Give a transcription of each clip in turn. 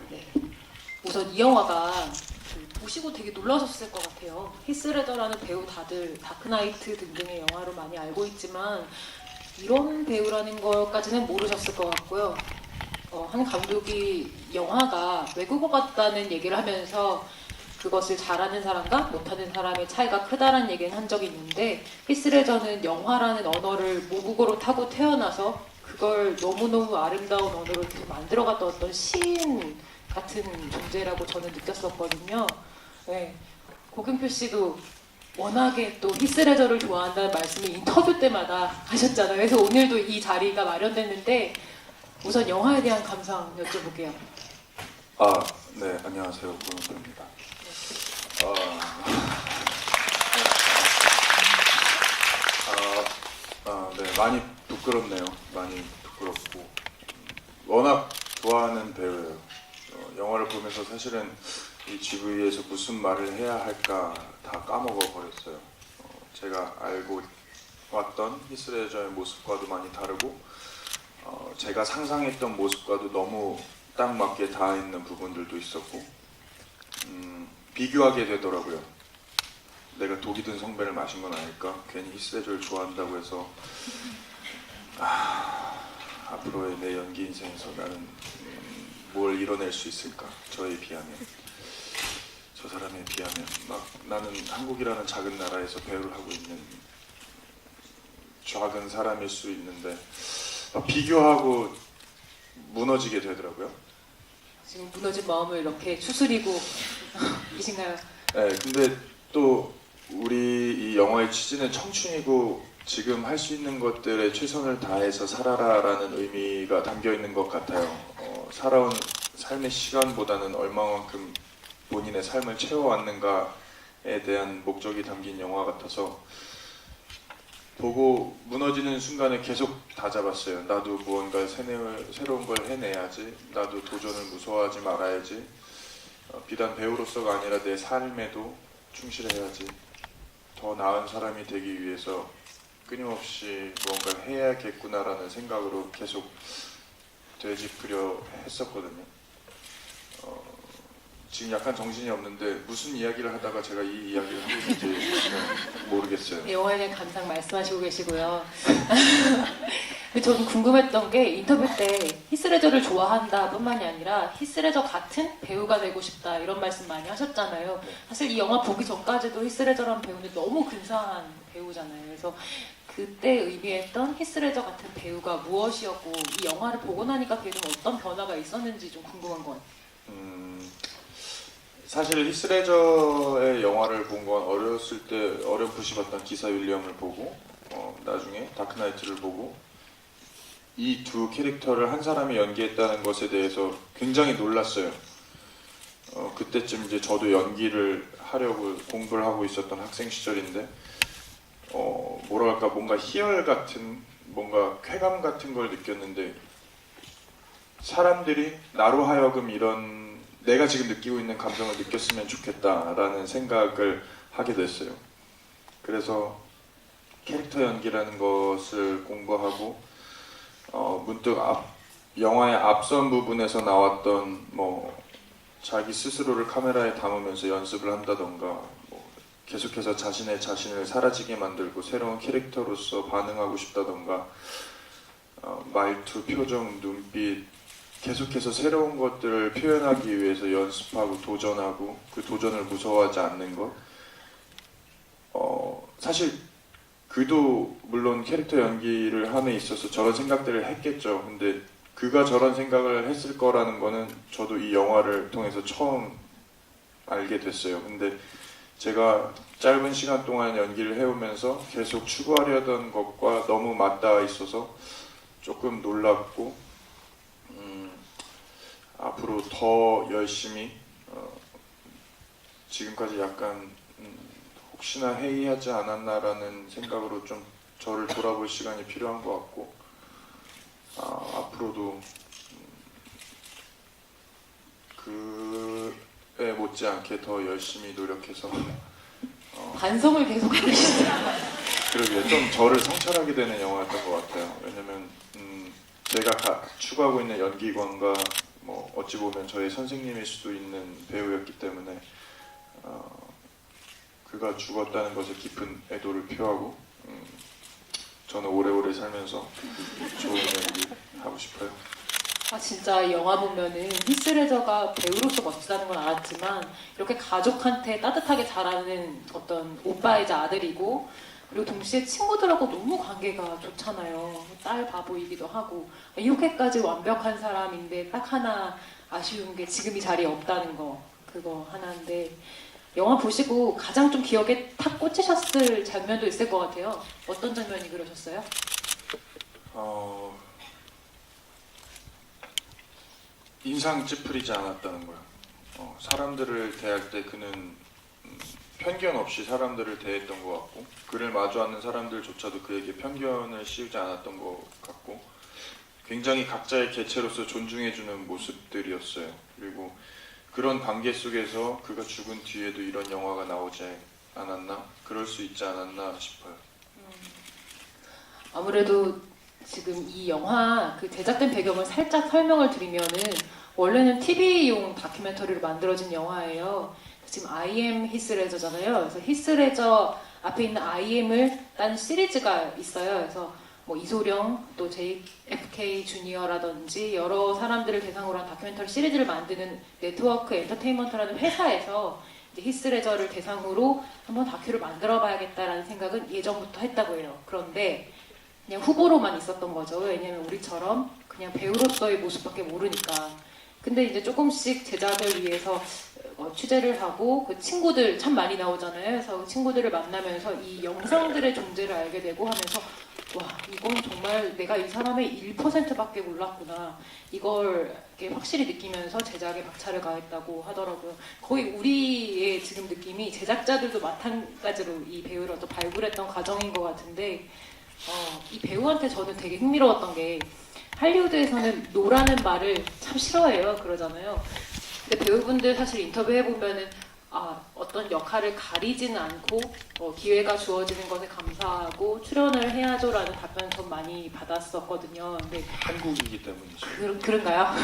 네. 우선 이 영화가 보시고 되게 놀라셨을 것 같아요. 히스레저라는 배우 다들 다크나이트 등등의 영화로 많이 알고 있지만 이런 배우라는 것까지는 모르셨을 것 같고요. 한 감독이 영화가 외국어 같다는 얘기를 하면서 그것을 잘하는 사람과 못하는 사람의 차이가 크다는 얘기는 한 적이 있는데 히스레저는 영화라는 언어를 모국어로 타고 태어나서 그걸 너무너무 아름다운 언어로 계속 만들어갔던 어떤 시인 같은 존재라고 저는 느꼈었거든요. 네. 고경표 씨도 워낙에 또 히스레저를 좋아한다는 말씀을 인터뷰 때마다 하셨잖아요. 그래서 오늘도 이 자리가 마련됐는데 우선 영화에 대한 감상 여쭤볼게요. 네, 안녕하세요. 고경표입니다. 네, 많이 부끄럽네요. 많이 부끄럽고 워낙 좋아하는 배우예요. 영화를 보면서 사실은 이 GV에서 무슨 말을 해야 할까 다 까먹어 버렸어요. 제가 알고 왔던 히스레저의 모습과도 많이 다르고 제가 상상했던 모습과도 너무 딱 맞게 닿아 있는 부분들도 있었고 비교하게 되더라고요. 내가 독이 든 성배를 마신 건 아닐까? 괜히 히스레저를 좋아한다고 해서 앞으로의 내 연기 인생에서 나는 뭘 이뤄낼 수 있을까? 저에 비하면, 저 사람에 비하면 막 나는 한국이라는 작은 나라에서 배우를 하고 있는 작은 사람일 수 있는데 막 비교하고 무너지게 되더라고요. 지금 무너진 마음을 이렇게 추스리고 계신가요? 네, 근데 또 우리 이 영화의 취지는 청춘이고 지금 할 수 있는 것들에 최선을 다해서 살아라라는 의미가 담겨 있는 것 같아요. 살아온 삶의 시간보다는 얼마만큼 본인의 삶을 채워왔는가에 대한 목적이 담긴 영화 같아서 보고 무너지는 순간에 계속 다잡았어요. 나도 무언가 새로운 걸 해내야지. 나도 도전을 무서워하지 말아야지. 비단 배우로서가 아니라 내 삶에도 충실해야지. 더 나은 사람이 되기 위해서 끊임없이 무언가를 해야겠구나라는 생각으로 계속 되짚으려 했었거든요. 지금 약간 정신이 없는데 무슨 이야기를 하다가 제가 이 이야기를 하고 있는지 모르겠어요. 네, 영화에 대한 감상 말씀하시고 계시고요. 근데 저는 궁금했던 게 인터뷰 때 히스레저를 좋아한다 뿐만이 아니라 히스레저 같은 배우가 되고 싶다 이런 말씀 많이 하셨잖아요. 사실 이 영화 보기 전까지도 히스레저라는 배우는 너무 근사한 배우잖아요. 그래서 그때 의미했던 히스레저 같은 배우가 무엇이었고 이 영화를 보고 나니까 걔는 어떤 변화가 있었는지 좀 궁금한 것 같아요. 사실 히스레저의 영화를 본 건 어렸을 때 어렴풋이 봤던 기사 윌리엄을 보고 나중에 다크나이트를 보고 이 두 캐릭터를 한 사람이 연기했다는 것에 대해서 굉장히 놀랐어요. 그때쯤 이제 저도 연기를 하려고 공부를 하고 있었던 학생 시절인데 뭐랄까 뭔가 희열 같은 뭔가 쾌감 같은 걸 느꼈는데 사람들이 나로 하여금 이런 내가 지금 느끼고 있는 감정을 느꼈으면 좋겠다라는 생각을 하게 됐어요. 그래서 캐릭터 연기라는 것을 공부하고 문득 영화의 앞선 부분에서 나왔던 자기 스스로를 카메라에 담으면서 연습을 한다던가 계속해서 자신을 사라지게 만들고 새로운 캐릭터로서 반응하고 싶다던가 말투, 표정, 눈빛 계속해서 새로운 것들을 표현하기 위해서 연습하고 도전하고 그 도전을 무서워하지 않는 것 사실 그도 물론 캐릭터 연기를 함에 있어서 저런 생각들을 했겠죠. 근데 그가 저런 생각을 했을 거라는 거는 저도 이 영화를 통해서 처음 알게 됐어요. 근데 제가 짧은 시간 동안 연기를 해오면서 계속 추구하려던 것과 너무 맞닿아 있어서 조금 놀랍고 앞으로 더 열심히 지금까지 약간 혹시나 해이하지 않았나라는 생각으로 좀 저를 돌아볼 시간이 필요한 것 같고 앞으로도 그에 못지않게 더 열심히 노력해서 반성을 계속 하고 계시죠. 그러게요. 좀 저를 성찰하게 되는 영화였던 것 같아요. 왜냐면 제가 추구하고 있는 연기관과 뭐 어찌 보면 저의 선생님일 수도 있는 배우였기 때문에 그가 죽었다는 것에 깊은 애도를 표하고 저는 오래오래 살면서 좋은 연기 하고 싶어요. 아 진짜 이 영화 보면은 히스레저가 배우로서 멋지다는 건 알았지만 이렇게 가족한테 따뜻하게 잘하는 어떤 오빠이자 아들이고 그리고 동시에 친구들하고 너무 관계가 좋잖아요. 딸 바보이기도 하고 이렇게까지 완벽한 사람인데 딱 하나 아쉬운 게 지금 이 자리에 없다는 거 그거 하나인데 영화 보시고 가장 좀 기억에 탁 꽂히셨을 장면도 있을 것 같아요. 어떤 장면이 그러셨어요? 인상 찌푸리지 않았다는 거예요. 사람들을 대할 때 그는 편견 없이 사람들을 대했던 것 같고 그를 마주하는 사람들조차도 그에게 편견을 씌우지 않았던 것 같고 굉장히 각자의 개체로서 존중해주는 모습들이었어요. 그리고 그런 관계 속에서 그가 죽은 뒤에도 이런 영화가 나오지 않았나? 그럴 수 있지 않았나 싶어요. 아무래도 지금 이 영화 그 제작된 배경을 살짝 설명을 드리면은 원래는 TV용 다큐멘터리로 만들어진 영화예요. 지금 I am 히스레저잖아요. 그래서 히스레저 앞에 있는 I am을 딴 시리즈가 있어요. 그래서 뭐 이소령 또 JFK 주니어라든지 여러 사람들을 대상으로 한 다큐멘터리 시리즈를 만드는 네트워크 엔터테인먼트라는 회사에서 이제 히스레저를 대상으로 한번 다큐를 만들어봐야겠다라는 생각은 예전부터 했다고 해요. 그런데 그냥 후보로만 있었던 거죠. 왜냐면 우리처럼 그냥 배우로서의 모습밖에 모르니까. 근데 이제 조금씩 제작을 위해서 취재를 하고 그 친구들 참 많이 나오잖아요. 그래서 그 친구들을 만나면서 이 영상들의 존재를 알게 되고 하면서 와 이건 정말 내가 이 사람의 1%밖에 몰랐구나. 이걸 이렇게 확실히 느끼면서 제작에 박차를 가했다고 하더라고요. 거의 우리의 지금 느낌이 제작자들도 마찬가지로 이 배우를 또 발굴했던 과정인 것 같은데 이 배우한테 저는 되게 흥미로웠던 게 할리우드에서는 노라는 말을 참 싫어해요. 그러잖아요. 근데 배우분들 사실 인터뷰해보면은 어떤 역할을 가리지는 않고 기회가 주어지는 것에 감사하고 출연을 해야죠라는 답변을 전 많이 받았었거든요. 근데 한국이기 때문이죠. 그런가요?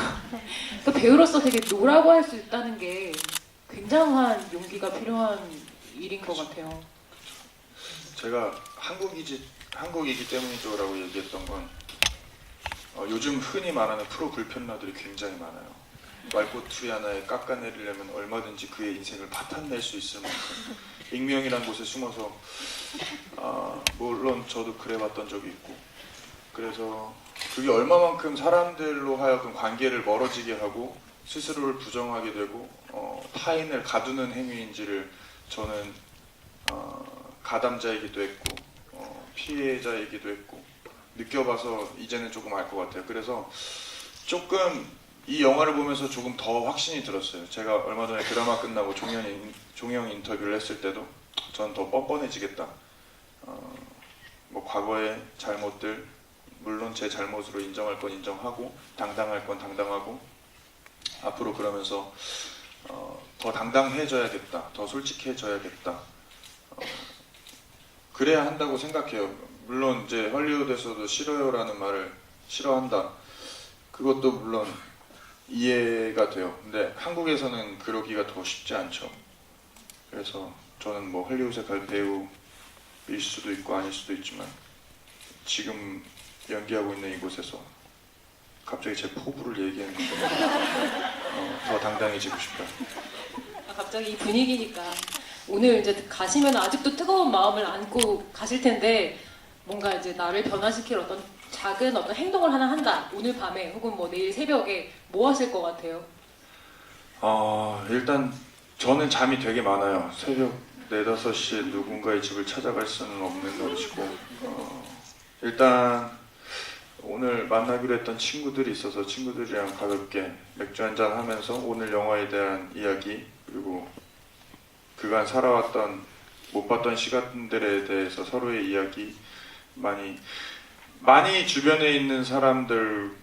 그 배우로서 되게 노라고 할 수 있다는 게 굉장한 용기가 필요한 일인 것 같아요. 제가 한국이기 때문이죠라고 얘기했던 건 요즘 흔히 말하는 프로 불편러들이 굉장히 많아요. 말꼬투리 하나에 깎아내리려면 얼마든지 그의 인생을 파탄낼 수 있을 만큼 익명이란 곳에 숨어서 물론 저도 그래봤던 적이 있고 그래서 그게 얼마만큼 사람들로 하여금 관계를 멀어지게 하고 스스로를 부정하게 되고 타인을 가두는 행위인지를 저는 가담자이기도 했고 피해자이기도 했고 느껴봐서 이제는 조금 알 것 같아요. 그래서 조금 이 영화를 보면서 조금 더 확신이 들었어요. 제가 얼마 전에 드라마 끝나고 종영 인터뷰를 했을 때도 전 더 뻔뻔해지겠다. 뭐 과거의 잘못들 물론 제 잘못으로 인정할 건 인정하고 당당할 건 당당하고 앞으로 그러면서 더 당당해져야겠다. 더 솔직해져야겠다. 그래야 한다고 생각해요. 물론 이제 헐리우드에서도 싫어요라는 말을 싫어한다. 그것도 물론 이해가 돼요. 근데 한국에서는 그러기가 더 쉽지 않죠. 그래서 저는 뭐 헐리우드에 갈 배우일 수도 있고 아닐 수도 있지만 지금 연기하고 있는 이곳에서 갑자기 제 포부를 얘기했는데 더 당당해지고 싶어요. 갑자기 이 분위기니까 오늘 이제 가시면 아직도 뜨거운 마음을 안고 가실 텐데 뭔가 이제 나를 변화시킬 어떤 작은 어떤 행동을 하나 한다. 오늘 밤에 혹은 뭐 내일 새벽에 뭐 하실 것 같아요? 일단 저는 잠이 되게 많아요. 새벽 4, 5시에 누군가의 집을 찾아갈 수는 없는 것이고 일단 오늘 만나기로 했던 친구들이 있어서 친구들이랑 가볍게 맥주 한잔 하면서 오늘 영화에 대한 이야기 그리고 그간 살아왔던 못 봤던 시간들에 대해서 서로의 이야기 많이 주변에 있는 사람들에게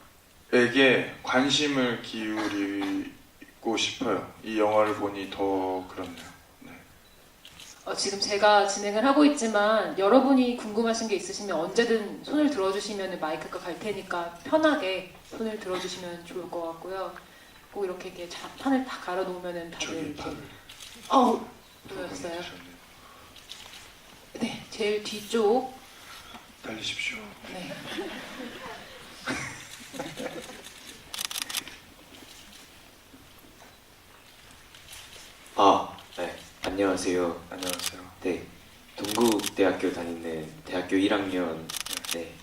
관심을 기울이고 싶어요. 이 영화를 보니 더 그렇네요. 네. 지금 제가 진행을 하고 있지만 여러분이 궁금하신 게 있으시면 언제든 손을 들어주시면 마이크가 갈 테니까 편하게 손을 들어주시면 좋을 것 같고요. 꼭 이렇게 판을 다 갈아 놓으면은 다들 저기 이렇게 팔을 보였어요. 보내주셨네요. 네, 제일 뒤쪽. 달리십시오. 네. 네. 안녕하세요. 안녕하세요. 네. 동국대학교 다니는 대학교 1학년 네.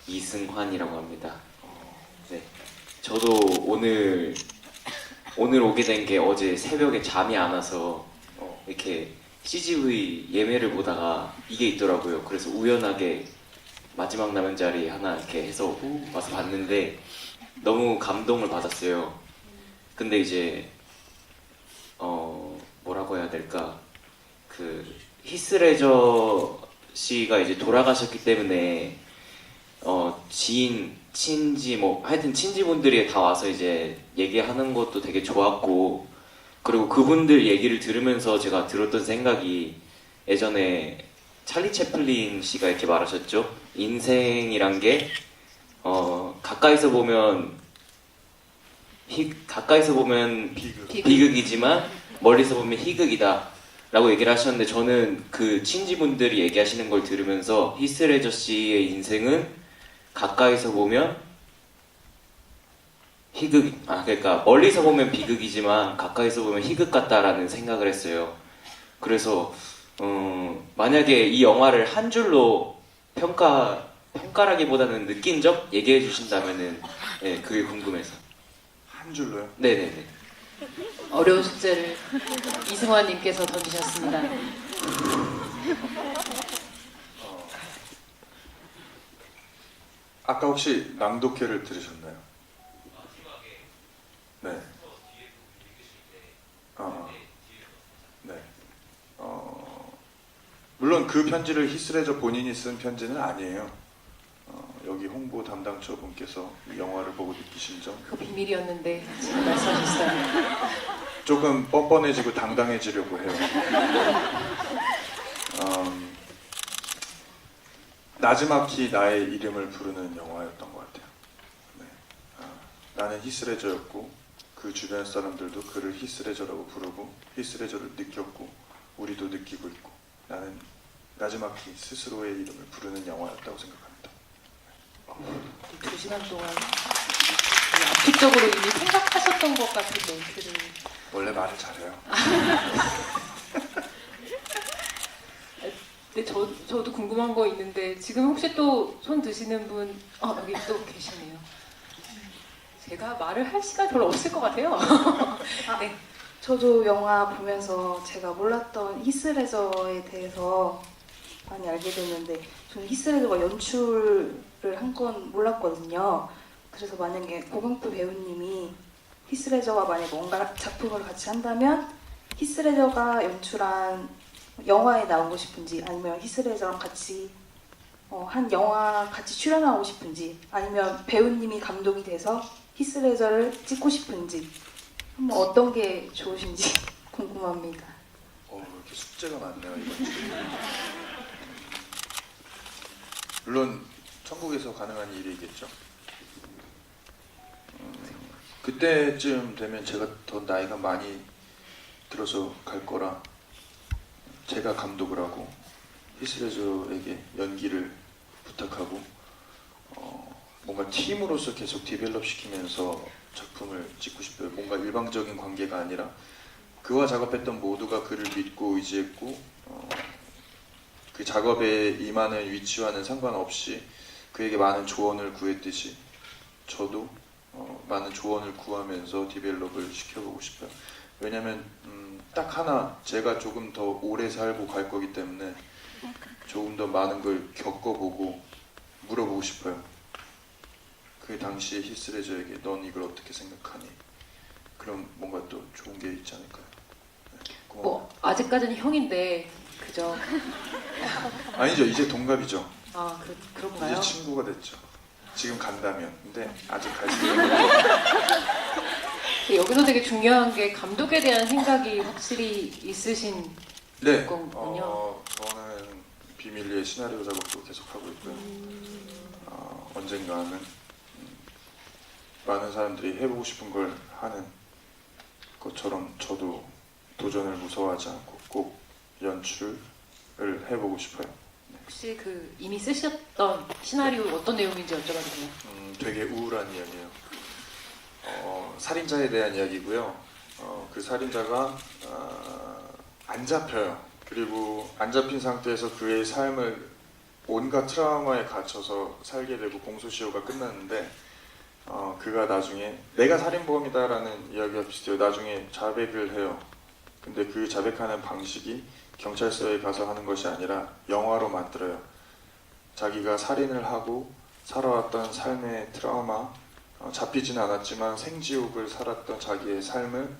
이승환이라고 합니다. 네. 저도 오늘 오게 된 게 어제 새벽에 잠이 안 와서 이렇게 CGV 예매를 보다가 이게 있더라고요. 그래서 우연하게 마지막 남은 자리 하나 이렇게 해서 와서 봤는데 너무 감동을 받았어요. 근데 이제 뭐라고 해야 될까? 그 히스레저 씨가 이제 돌아가셨기 때문에 지인, 친지 뭐 하여튼 친지분들이 다 와서 이제 얘기하는 것도 되게 좋았고, 그리고 그분들 얘기를 들으면서 제가 들었던 생각이 예전에 찰리 채플린 씨가 이렇게 말하셨죠. 인생이란 게 가까이서 보면 비극. 비극이지만 멀리서 보면 희극이다 라고 얘기를 하셨는데, 저는 그 친지분들이 얘기하시는 걸 들으면서 히스레저 씨의 인생은 가까이서 보면 그러니까 멀리서 보면 비극이지만 가까이서 보면 희극 같다라는 생각을 했어요. 그래서 만약에 이 영화를 한 줄로 평가라기보다는 느낀 점 얘기해 주신다면은 네, 그게 궁금해서. 한 줄로요? 네네네. 어려운 숙제를 이승환님께서 던지셨습니다. 아까 혹시 낭독회를 들으셨나요? 네. 네. 물론 그 편지를 히스레저 본인이 쓴 편지는 아니에요. 여기 홍보 담당처 분께서 이 영화를 보고 느끼신 점, 그 비밀이었는데 지금 말씀하셨어요. 조금 뻔뻔해지고 당당해지려고 해요. 나즈마키 나의 이름을 부르는 영화였던 것 같아요. 네. 나는 히스레저였고 그 주변 사람들도 그를 히스레저라고 부르고 히스레저를 느꼈고 우리도 느끼고 있고, 나는 나즈마키 스스로의 이름을 부르는 영화였다고 생각합니다. 2시간 동안 압축적으로 이미 생각하셨던 것 같은 멘트를. 원래 말을 잘해요. 근데 저도 궁금한 거 있는데, 지금 혹시 또 손 드시는 분 여기 또 계시네요. 제가 말을 할 시간 별로 없을 것 같아요. 네. 저도 영화 보면서 제가 몰랐던 히스레저에 대해서 많이 알게 됐는데, 저는 히스레저가 연출을 한 건 몰랐거든요. 그래서 만약에 고경표 배우님이 히스레저와 만약에 뭔가 작품을 같이 한다면 히스레저가 연출한 영화에 나오고 싶은지, 아니면 히스레저랑 같이 한 영화 같이 출연하고 싶은지, 아니면 배우님이 감독이 돼서 히스레저를 찍고 싶은지, 한번 어떤 게 좋으신지 궁금합니다. 이렇게 숙제가 많네요, 이번 주. 물론 천국에서 가능한 일이겠죠. 그때쯤 되면 제가 더 나이가 많이 들어서 갈 거라 제가 감독을 하고 히스레저에게 연기를 부탁하고 뭔가 팀으로서 계속 디벨롭 시키면서 작품을 찍고 싶어요. 뭔가 일방적인 관계가 아니라 그와 작업했던 모두가 그를 믿고 의지했고 그 작업에 임하는 위치와는 상관없이 그에게 많은 조언을 구했듯이 저도 많은 조언을 구하면서 디벨롭을 시켜보고 싶어요. 왜냐면 딱 하나, 제가 조금 더 오래 살고 갈 거기 때문에 조금 더 많은 걸 겪어보고 물어보고 싶어요. 그 당시에 히스레저에게 넌 이걸 어떻게 생각하니? 그럼 뭔가 또 좋은 게 있지 않을까요? 네, 뭐 아직까지는 형인데, 그죠? 아니죠, 이제 동갑이죠. 그런가요? 이제 친구가 됐죠. 지금 간다면. 근데 아직 갈 수 여기서 되게 중요한 게 감독에 대한 생각이 확실히 있으신 네, 거군요. 저는 비밀리에 시나리오 작업도 계속하고 있고요. 언젠가는 많은 사람들이 해보고 싶은 걸 하는 것처럼 저도 도전을 무서워하지 않고 꼭 연출을 해보고 싶어요. 혹시 그 이미 쓰셨던 시나리오 어떤 내용인지 여쭤봐도 돼요? 되게 우울한 이야기예요. 살인자에 대한 이야기고요. 그 살인자가 안 잡혀요. 그리고 안 잡힌 상태에서 그의 삶을 온갖 트라우마에 갇혀서 살게 되고 공소시효가 끝났는데 그가 나중에 내가 살인범이다라는 이야기가 비슷해요. 나중에 자백을 해요. 근데 그 자백하는 방식이 경찰서에 가서 하는 것이 아니라 영화로 만들어요. 자기가 살인을 하고 살아왔던 삶의 트라우마, 잡히지는 않았지만 생지옥을 살았던 자기의 삶을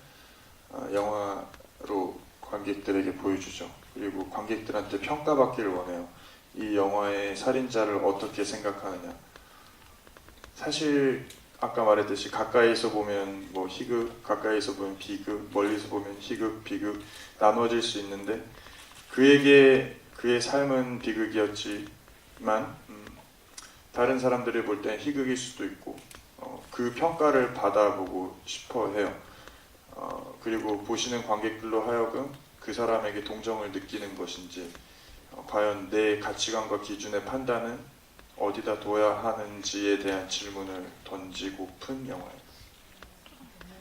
영화로 관객들에게 보여주죠. 그리고 관객들한테 평가받기를 원해요. 이 영화의 살인자를 어떻게 생각하느냐. 사실 아까 말했듯이 가까이서 보면 뭐 희극, 가까이서 보면 비극, 멀리서 보면 희극, 비극 나눠질 수 있는데 그에게 그의 삶은 비극이었지만 다른 사람들이 볼 땐 희극일 수도 있고 그 평가를 받아보고 싶어 해요. 그리고 보시는 관객들로 하여금 그 사람에게 동정을 느끼는 것인지 과연 내 가치관과 기준의 판단은 어디다 둬야 하는지에 대한 질문을 던지고픈 영화예요.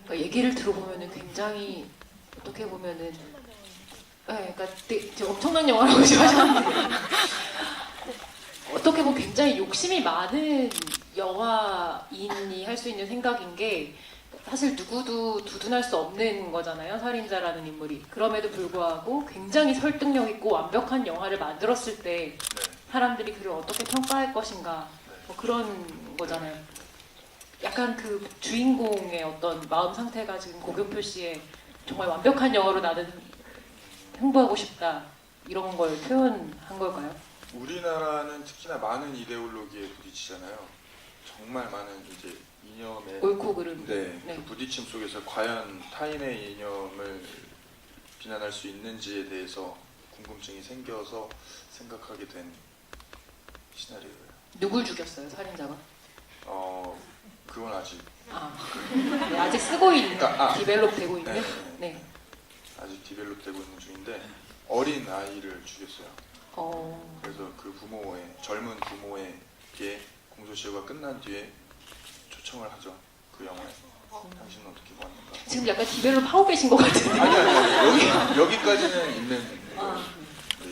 그러니까 얘기를 들어보면은 굉장히 어떻게 보면은 그러니까 되게 엄청난 영화라고 하셨는데 어떻게 보면 굉장히 욕심이 많은 영화인이 할 수 있는 생각인 게 사실 누구도 두둔할 수 없는 거잖아요. 살인자라는 인물이. 그럼에도 불구하고 굉장히 설득력 있고 완벽한 영화를 만들었을 때 사람들이 그를 어떻게 평가할 것인가 뭐 그런 거잖아요. 약간 그 주인공의 어떤 마음 상태가 지금 고경표 씨의 정말 완벽한 영화로 나는 홍보하고 싶다 이런 걸 표현한 걸까요? 우리나라는 특히나 많은 이데올로기에 부딪히잖아요. 정말 많은 이제 이념에 옳고 그름. 네, 그 부딪힘 속에서 과연 타인의 이념을 비난할 수 있는지에 대해서 궁금증이 생겨서 생각하게 된 시나리오예요. 누굴 죽였어요, 살인자가? 그건 아직 네, 아직 쓰고 있는, 그러니까, 디벨롭 되고 있는? 네. 네. 아직 디벨롭 되고 있는 중인데 어린 아이를 죽였어요. 어, 그래서 그 부모의 젊은 부모에게 공소시효가 끝난 뒤에 초청을 하죠. 그 영화에 당신은 어떻게 보았는가? 지금 약간 디벨롭 하고 계신 것 같은데. 아니 여기까지는 있는 아.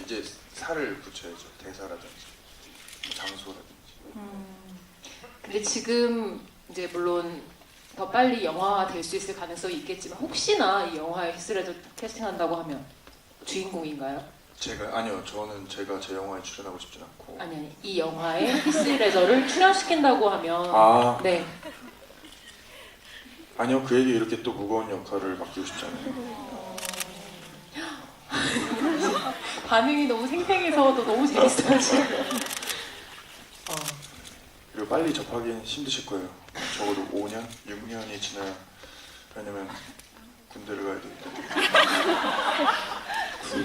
이제 살을 붙여야죠. 대사라든지 장소라든지. 근데 지금 이제 물론 더 빨리 영화가 될 수 있을 가능성이 있겠지만 혹시나 이 영화에 히스레저 캐스팅한다고 하면 주인공인가요? 아니요. 저는 제가 제 영화에 출연하고 싶진 않고. 아니 이 영화에 히스레저를 출연시킨다고 하면 네. 아니요. 그에게 이렇게 또 무거운 역할을 맡기고 싶지 않아요. 반응이 너무 생생해서 너무 재밌어요 지금. 그리고 빨리 접하기는 힘드실 거예요. 적어도 5년, 6년이 지나야. 왜냐면 군대를 가야 되기 때문에.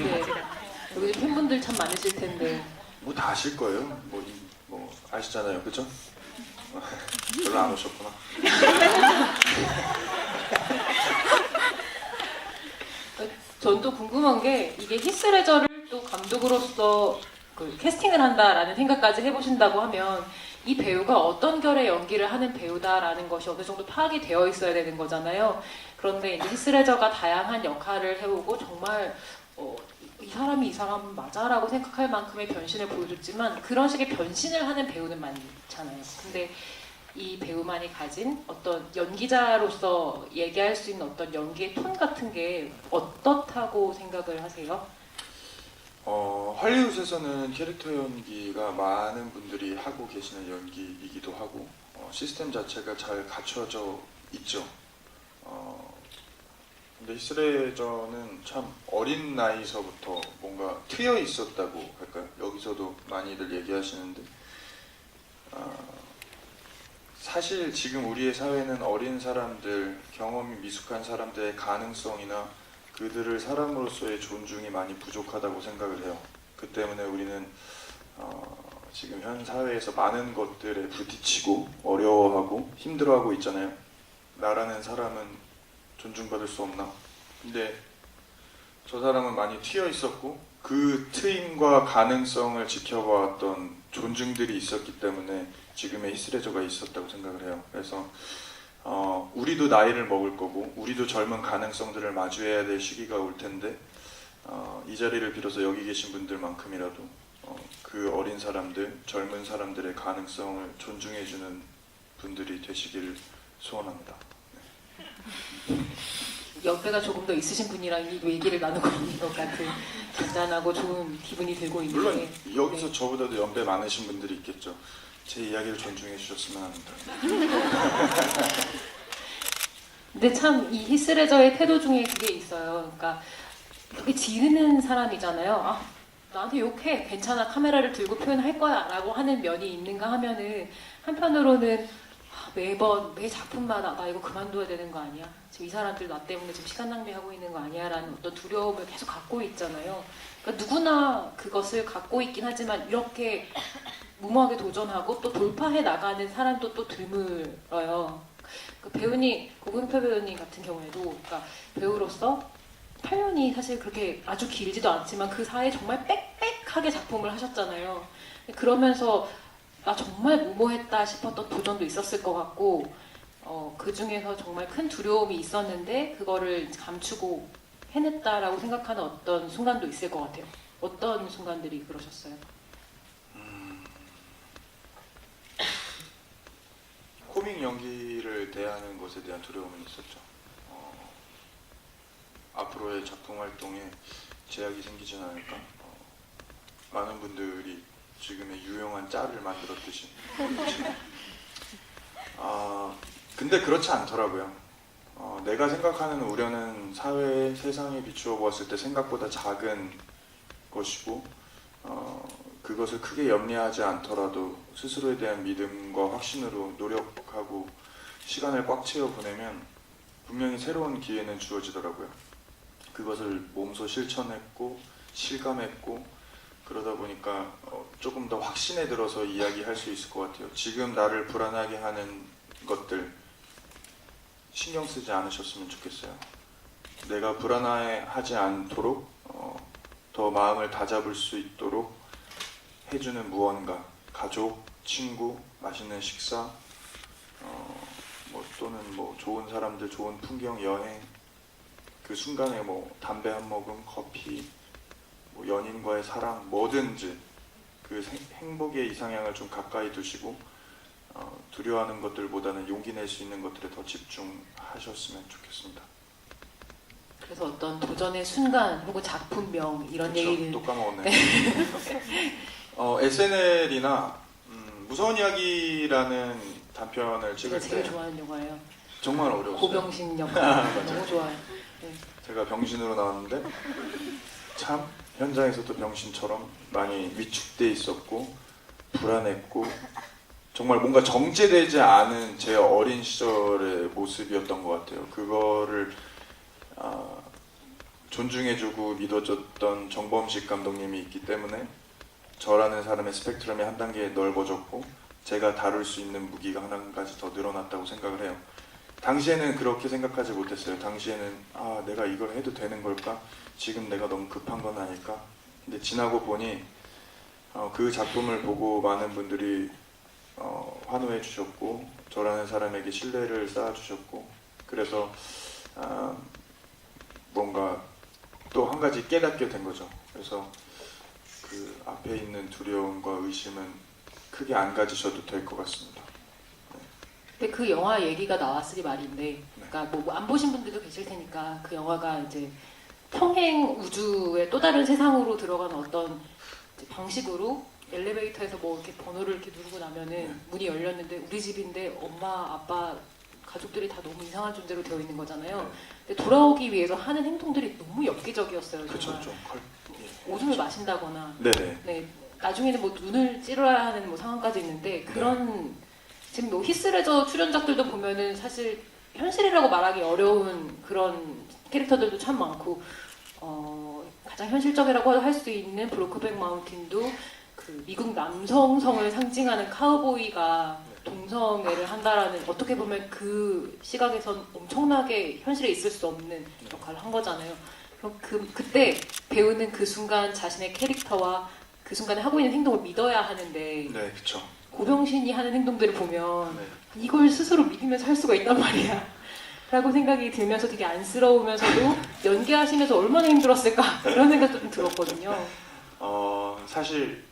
네. 여기 팬분들 참 많으실 텐데. 뭐 다 아실 거예요. 뭐 아시잖아요, 그죠? 별로 안 오셨구나. 전 또 궁금한 게 이게 히스레저를 또 감독으로서 그 캐스팅을 한다라는 생각까지 해보신다고 하면 이 배우가 어떤 결의 연기를 하는 배우다라는 것이 어느 정도 파악이 되어 있어야 되는 거잖아요. 그런데 이제 히스레저가 다양한 역할을 해보고 정말 이 사람이 이 사람 맞아라고 생각할 만큼의 변신을 보여줬지만 그런 식의 변신을 하는 배우는 많잖아요. 근데 이 배우만이 가진 어떤 연기자로서 얘기할 수 있는 어떤 연기의 톤 같은 게 어떻다고 생각을 하세요? 할리우드에서는 캐릭터 연기가 많은 분들이 하고 계시는 연기이기도 하고 시스템 자체가 잘 갖춰져 있죠. 근데 히스레저는 참 어린 나이서부터 뭔가 트여 있었다고 할까요? 여기서도 많이들 얘기하시는데 사실 지금 우리의 사회는 어린 사람들, 경험이 미숙한 사람들의 가능성이나 그들을 사람으로서의 존중이 많이 부족하다고 생각을 해요. 그 때문에 우리는 지금 현 사회에서 많은 것들에 부딪히고 어려워하고 힘들어하고 있잖아요. 나라는 사람은 존중받을 수 없나? 근데 저 사람은 많이 튀어 있었고 그 트임과 가능성을 지켜봐왔던 존중들이 있었기 때문에 지금의 히스레저가 있었다고 생각을 해요. 그래서 우리도 나이를 먹을 거고 우리도 젊은 가능성들을 마주해야 될 시기가 올 텐데 이 자리를 빌어서 여기 계신 분들만큼이라도 그 어린 사람들, 젊은 사람들의 가능성을 존중해주는 분들이 되시길 소원합니다. 연배가 조금 더 있으신 분이랑 이 얘기를 나누고 있는 것 같은 잔잔하고 좋은 기분이 들고 물론 있는데 여기서 네. 저보다도 연배 많으신 분들이 있겠죠. 제 이야기를 존중해 주셨으면 합니다. 근데 참 이 히스레저의 태도 중에 그게 있어요. 그러니까 되게 지르는 사람이잖아요. 아, 나한테 욕해. 괜찮아. 카메라를 들고 표현할 거야. 라고 하는 면이 있는가 하면은 한편으로는 매번 매 작품마다 나 이거 그만둬야 되는 거 아니야? 지금 이 사람들 나 때문에 지금 시간 낭비하고 있는 거 아니야? 라는 어떤 두려움을 계속 갖고 있잖아요. 그러니까 누구나 그것을 갖고 있긴 하지만 이렇게 무모하게 도전하고 또 돌파해 나가는 사람도 또 드물어요. 그 배우님, 고금표 배우님 같은 경우에도 그러니까 배우로서 8년이 사실 그렇게 아주 길지도 않지만 그 사이에 정말 빽빽하게 작품을 하셨잖아요. 그러면서 나 정말 무모했다 싶었던 도전도 있었을 것 같고 그 중에서 정말 큰 두려움이 있었는데 그거를 감추고 해냈다라고 생각하는 어떤 순간도 있을 것 같아요. 어떤 순간들이 그러셨어요? 코믹 연기를 대하는 것에 대한 두려움은 있었죠. 앞으로의 작품 활동에 제약이 생기진 않을까. 많은 분들이 지금의 유용한 짤을 만들었듯이. 근데 그렇지 않더라고요. 내가 생각하는 우려는 사회, 세상에 비추어 보았을 때 생각보다 작은 것이고 그것을 크게 염려하지 않더라도 스스로에 대한 믿음과 확신으로 노력하고 시간을 꽉 채워 보내면 분명히 새로운 기회는 주어지더라고요. 그것을 몸소 실천했고 실감했고 그러다 보니까 조금 더 확신에 들어서 이야기할 수 있을 것 같아요. 지금 나를 불안하게 하는 것들 신경 쓰지 않으셨으면 좋겠어요. 내가 불안해하지 않도록 더 마음을 다잡을 수 있도록 해주는 무언가, 가족, 친구, 맛있는 식사, 또는 좋은 사람들, 좋은 풍경, 여행, 그 순간에 담배 한 모금, 커피, 연인과의 사랑, 뭐든지 그 행복의 이상향을 좀 가까이 두시고 두려워하는 것들보다는 용기 낼 수 있는 것들에 더 집중하셨으면 좋겠습니다. 그래서 어떤 도전의 순간 혹은 작품명 이런 얘기를 또 까먹었네. SNL이나 무서운 이야기라는 단편을 제가 찍을 제일 때 좋아하는 영화예요. 정말 어려웠어요. 고병신 역할 너무 좋아요. 네. 제가 병신으로 나왔는데 참 현장에서도 병신처럼 많이 위축돼 있었고 불안했고 정말 뭔가 정제되지 않은 제 어린 시절의 모습이었던 것 같아요. 그거를 존중해주고 믿어줬던 정범식 감독님이 있기 때문에 저라는 사람의 스펙트럼이 한 단계 넓어졌고 제가 다룰 수 있는 무기가 한 가지 더 늘어났다고 생각을 해요. 당시에는 그렇게 생각하지 못했어요. 당시에는 내가 이걸 해도 되는 걸까? 지금 내가 너무 급한 건 아닐까? 근데 지나고 보니 그 작품을 보고 많은 분들이 환호해 주셨고 저라는 사람에게 신뢰를 쌓아주셨고 그래서 뭔가 또 한 가지 깨닫게 된 거죠. 그래서 그 앞에 있는 두려움과 의심은 크게 안 가지셔도 될 것 같습니다. 근데 그 영화 얘기가 나왔으니 말인데, 그러니까 안 보신 분들도 계실 테니까 그 영화가 이제 평행 우주의 또 다른 세상으로 들어가는 어떤 이제 방식으로 엘리베이터에서 이렇게 번호를 이렇게 누르고 나면은 문이 열렸는데 우리 집인데 엄마, 아빠, 가족들이 다 너무 이상한 존재로 되어 있는 거잖아요. 근데 돌아오기 위해서 하는 행동들이 너무 엽기적이었어요. 그렇죠, 정말. 오줌을 마신다거나, 네네. 네, 나중에는 눈을 찌르야 하는 상황까지 있는데 그런 지금 히스레저 출연작들도 보면은 사실 현실이라고 말하기 어려운 그런 캐릭터들도 참 많고 가장 현실적이라고 할 수 있는 브로크백 마운틴도 그 미국 남성성을 상징하는 카우보이가 동성애를 한다라는 어떻게 보면 그 시각에선 엄청나게 현실에 있을 수 없는 역할을 한 거잖아요. 그럼 그때 배우는 그 순간 자신의 캐릭터와 그 순간에 하고 있는 행동을 믿어야 하는데 네, 그쵸. 고병신이 하는 행동들을 보면 네. 이걸 스스로 믿으면서 할 수가 있단 말이야 라고 생각이 들면서 되게 안쓰러우면서도 연기하시면서 얼마나 힘들었을까 이런 생각도 좀 들었거든요. 사실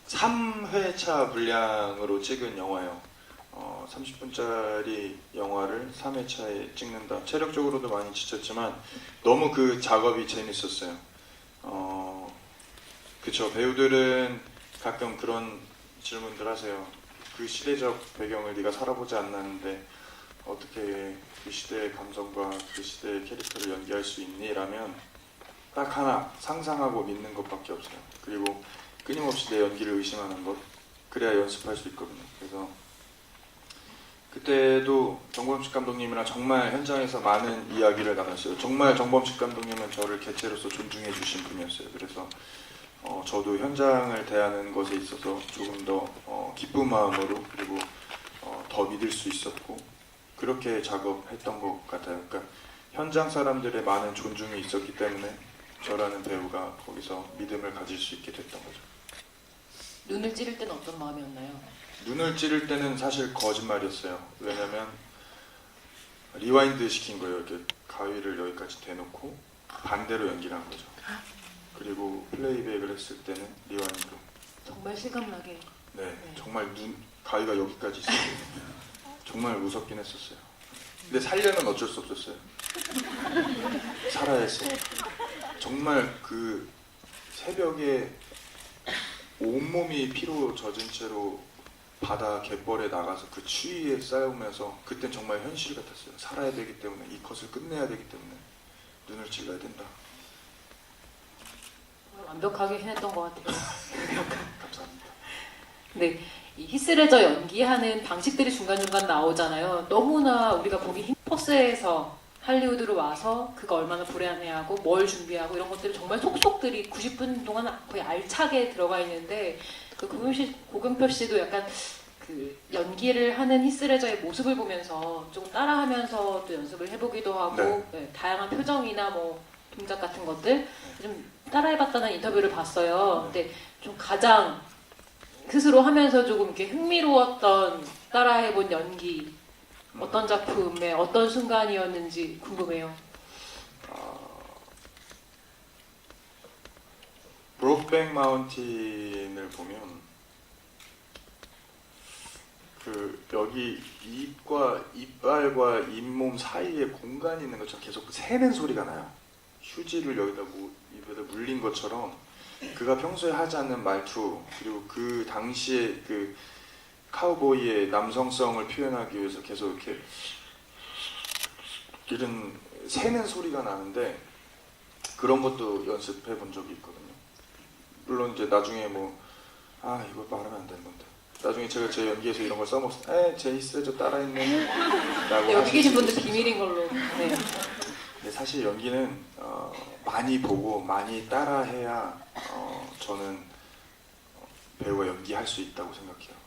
3회차 분량으로 찍은 영화예요. 30분짜리 영화를 3회차에 찍는다. 체력적으로도 많이 지쳤지만 너무 그 작업이 재밌었어요. 그쵸. 배우들은 가끔 그런 질문들 하세요. 그 시대적 배경을 네가 살아보지 않았는데 어떻게 그 시대의 감성과 그 시대의 캐릭터를 연기할 수 있니? 라면 딱 하나, 상상하고 믿는 것밖에 없어요. 그리고 끊임없이 내 연기를 의심하는 것, 그래야 연습할 수 있거든요. 그래서 그때도 정범식 감독님이랑 정말 현장에서 많은 이야기를 나눴어요. 정말 정범식 감독님은 저를 개체로서 존중해 주신 분이었어요. 그래서 저도 현장을 대하는 것에 있어서 조금 더 기쁜 마음으로, 그리고 더 믿을 수 있었고, 그렇게 작업했던 것 같아요. 그러니까 현장 사람들의 많은 존중이 있었기 때문에 저라는 배우가 거기서 믿음을 가질 수 있게 됐던 거죠. 눈을 찌를 때는 어떤 마음이었나요? 눈을 찌를 때는 사실 거짓말이었어요. 왜냐면 리와인드 시킨 거예요. 이렇게 가위를 여기까지 대놓고 반대로 연기를 한 거죠. 그리고 플레이백을 했을 때는 리와인드로. 정말 실감나게. 네, 정말 가위가 여기까지 있어요. 정말 무섭긴 했었어요. 근데 살려면 어쩔 수 없었어요. 살아야 했어요. 정말 그 새벽에 온몸이 피로 젖은 채로 바다 갯벌에 나가서 그 추위에 싸우면서, 그땐 정말 현실 같았어요. 살아야 되기 때문에, 이 컷을 끝내야 되기 때문에 눈을 찔러야 된다. 완벽하게 해냈던 것 같아요. 감사합니다. 네, 이 히스레저 연기하는 방식들이 중간중간 나오잖아요. 너무나 우리가 보기 힘퍼스에서 할리우드로 와서 그가 얼마나 불안해하고 뭘 준비하고 이런 것들을 정말 속속들이 90분 동안 거의 알차게 들어가 있는데, 그 고경표 씨도 약간 그 연기를 하는 히스레저의 모습을 보면서 조금 따라하면서 또 연습을 해보기도 하고, 네. 네, 다양한 표정이나 뭐 동작 같은 것들 좀 따라해봤다는 인터뷰를 봤어요. 근데 좀 가장 스스로 하면서 조금 이렇게 흥미로웠던 따라해본 연기, 어떤 작품의 어떤 순간이었는지 궁금해요. 브록백 마운틴을 보면 그 여기 입과 이빨과 잇몸 사이에 공간이 있는 것처럼 계속 새는 소리가 나요. 휴지를 여기다 입에다 물린 것처럼 그가 평소에 하지 않는 말투, 그리고 그 당시에 그 카우보이의 남성성을 표현하기 위해서 계속 이렇게 이런 새는 소리가 나는데, 그런 것도 연습해 본 적이 있거든요. 물론 이제 나중에 이거 말하면 안 되는 건데, 나중에 제가 제 연기에서 이런 걸 써먹었어요. 제 히스레저 따라했네 라고 여기 계신 분들 하실 수 비밀인 걸로. 네. 근데 사실 연기는 많이 보고 많이 따라해야 저는 배우가 연기할 수 있다고 생각해요.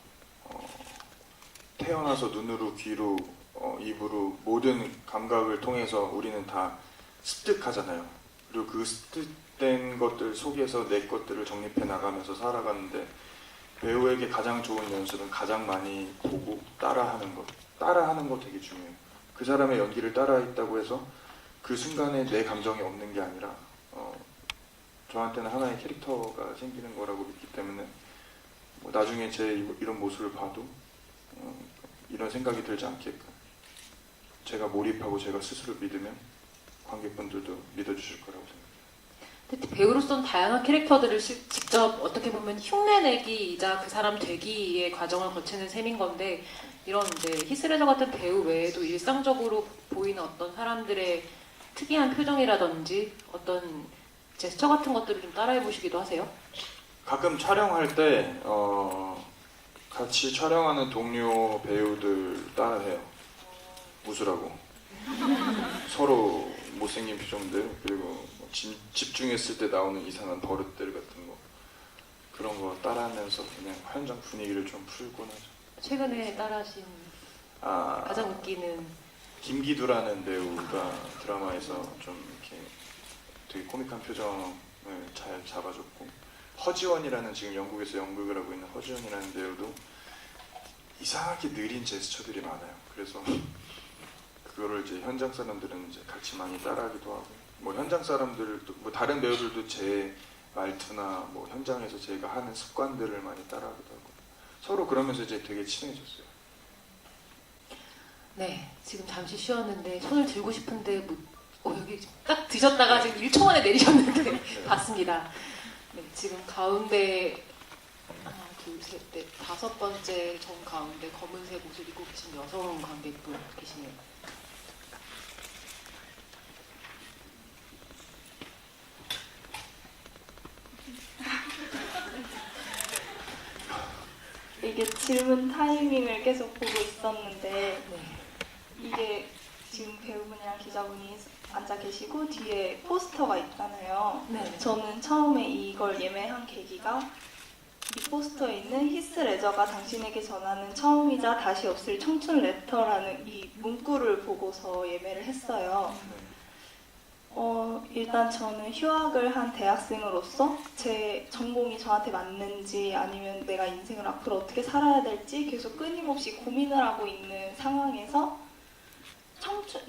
태어나서 눈으로, 귀로, 입으로 모든 감각을 통해서 우리는 다 습득하잖아요. 그리고 그 습득된 것들 속에서 내 것들을 정립해 나가면서 살아가는데, 배우에게 가장 좋은 연습은 가장 많이 보고 따라하는 것. 따라하는 거 되게 중요해요. 그 사람의 연기를 따라했다고 해서 그 순간에 내 감정이 없는 게 아니라 저한테는 하나의 캐릭터가 생기는 거라고 믿기 때문에, 나중에 제 이런 모습을 봐도 이런 생각이 들지 않게끔 제가 몰입하고 제가 스스로 믿으면 관객분들도 믿어주실 거라고 생각해요. 근데 배우로서는 다양한 캐릭터들을 직접 어떻게 보면 흉내내기이자 그 사람 되기의 과정을 거치는 셈인 건데, 이런 이제 히스레저 같은 배우 외에도 일상적으로 보이는 어떤 사람들의 특이한 표정이라든지 어떤 제스처 같은 것들을 좀 따라해 보시기도 하세요? 가끔 촬영할 때 같이 촬영하는 동료 배우들 따라해요. 웃으라고. 서로 못생긴 표정들, 그리고 집중했을 때 나오는 이상한 버릇들 같은 거, 그런 거 따라하면서 그냥 현장 분위기를 좀 풀곤 하죠. 최근에 따라하신 가장 웃기는 김기두라는 배우가 드라마에서 좀 이렇게 되게 코믹한 표정을 잘 잡아줬고, 허지원이라는 지금 영국에서 연극을 하고 있는 허지원이라는 배우도 이상하게 느린 제스처들이 많아요. 그래서 그거를 이제 현장 사람들은 이제 같이 많이 따라하기도 하고, 뭐 현장 사람들도 뭐 다른 배우들도 제 말투나 뭐 현장에서 제가 하는 습관들을 많이 따라하기도 하고, 서로 그러면서 이제 되게 친해졌어요. 네, 지금 잠시 쉬었는데 손을 들고 싶은데 여기 딱 드셨다가 지금 1초 만에 내리셨는데 봤습니다. 네, 지금 가운데 하나, 둘, 셋, 넷, 5번째 정 가운데 검은색 옷을 입고 계신 여성 관객분 계시네요. 이게 질문 타이밍을 계속 보고 있었는데 네. 이게 지금 배우분이랑 기자분이 앉아 계시고 뒤에 포스터가 있잖아요. 네. 저는 처음에 이걸 예매한 계기가 이 포스터에 있는 히스 레저가 당신에게 전하는 처음이자 다시 없을 청춘 레터라는 이 문구를 보고서 예매를 했어요. 일단 저는 휴학을 한 대학생으로서 제 전공이 저한테 맞는지 아니면 내가 인생을 앞으로 어떻게 살아야 될지 계속 끊임없이 고민을 하고 있는 상황에서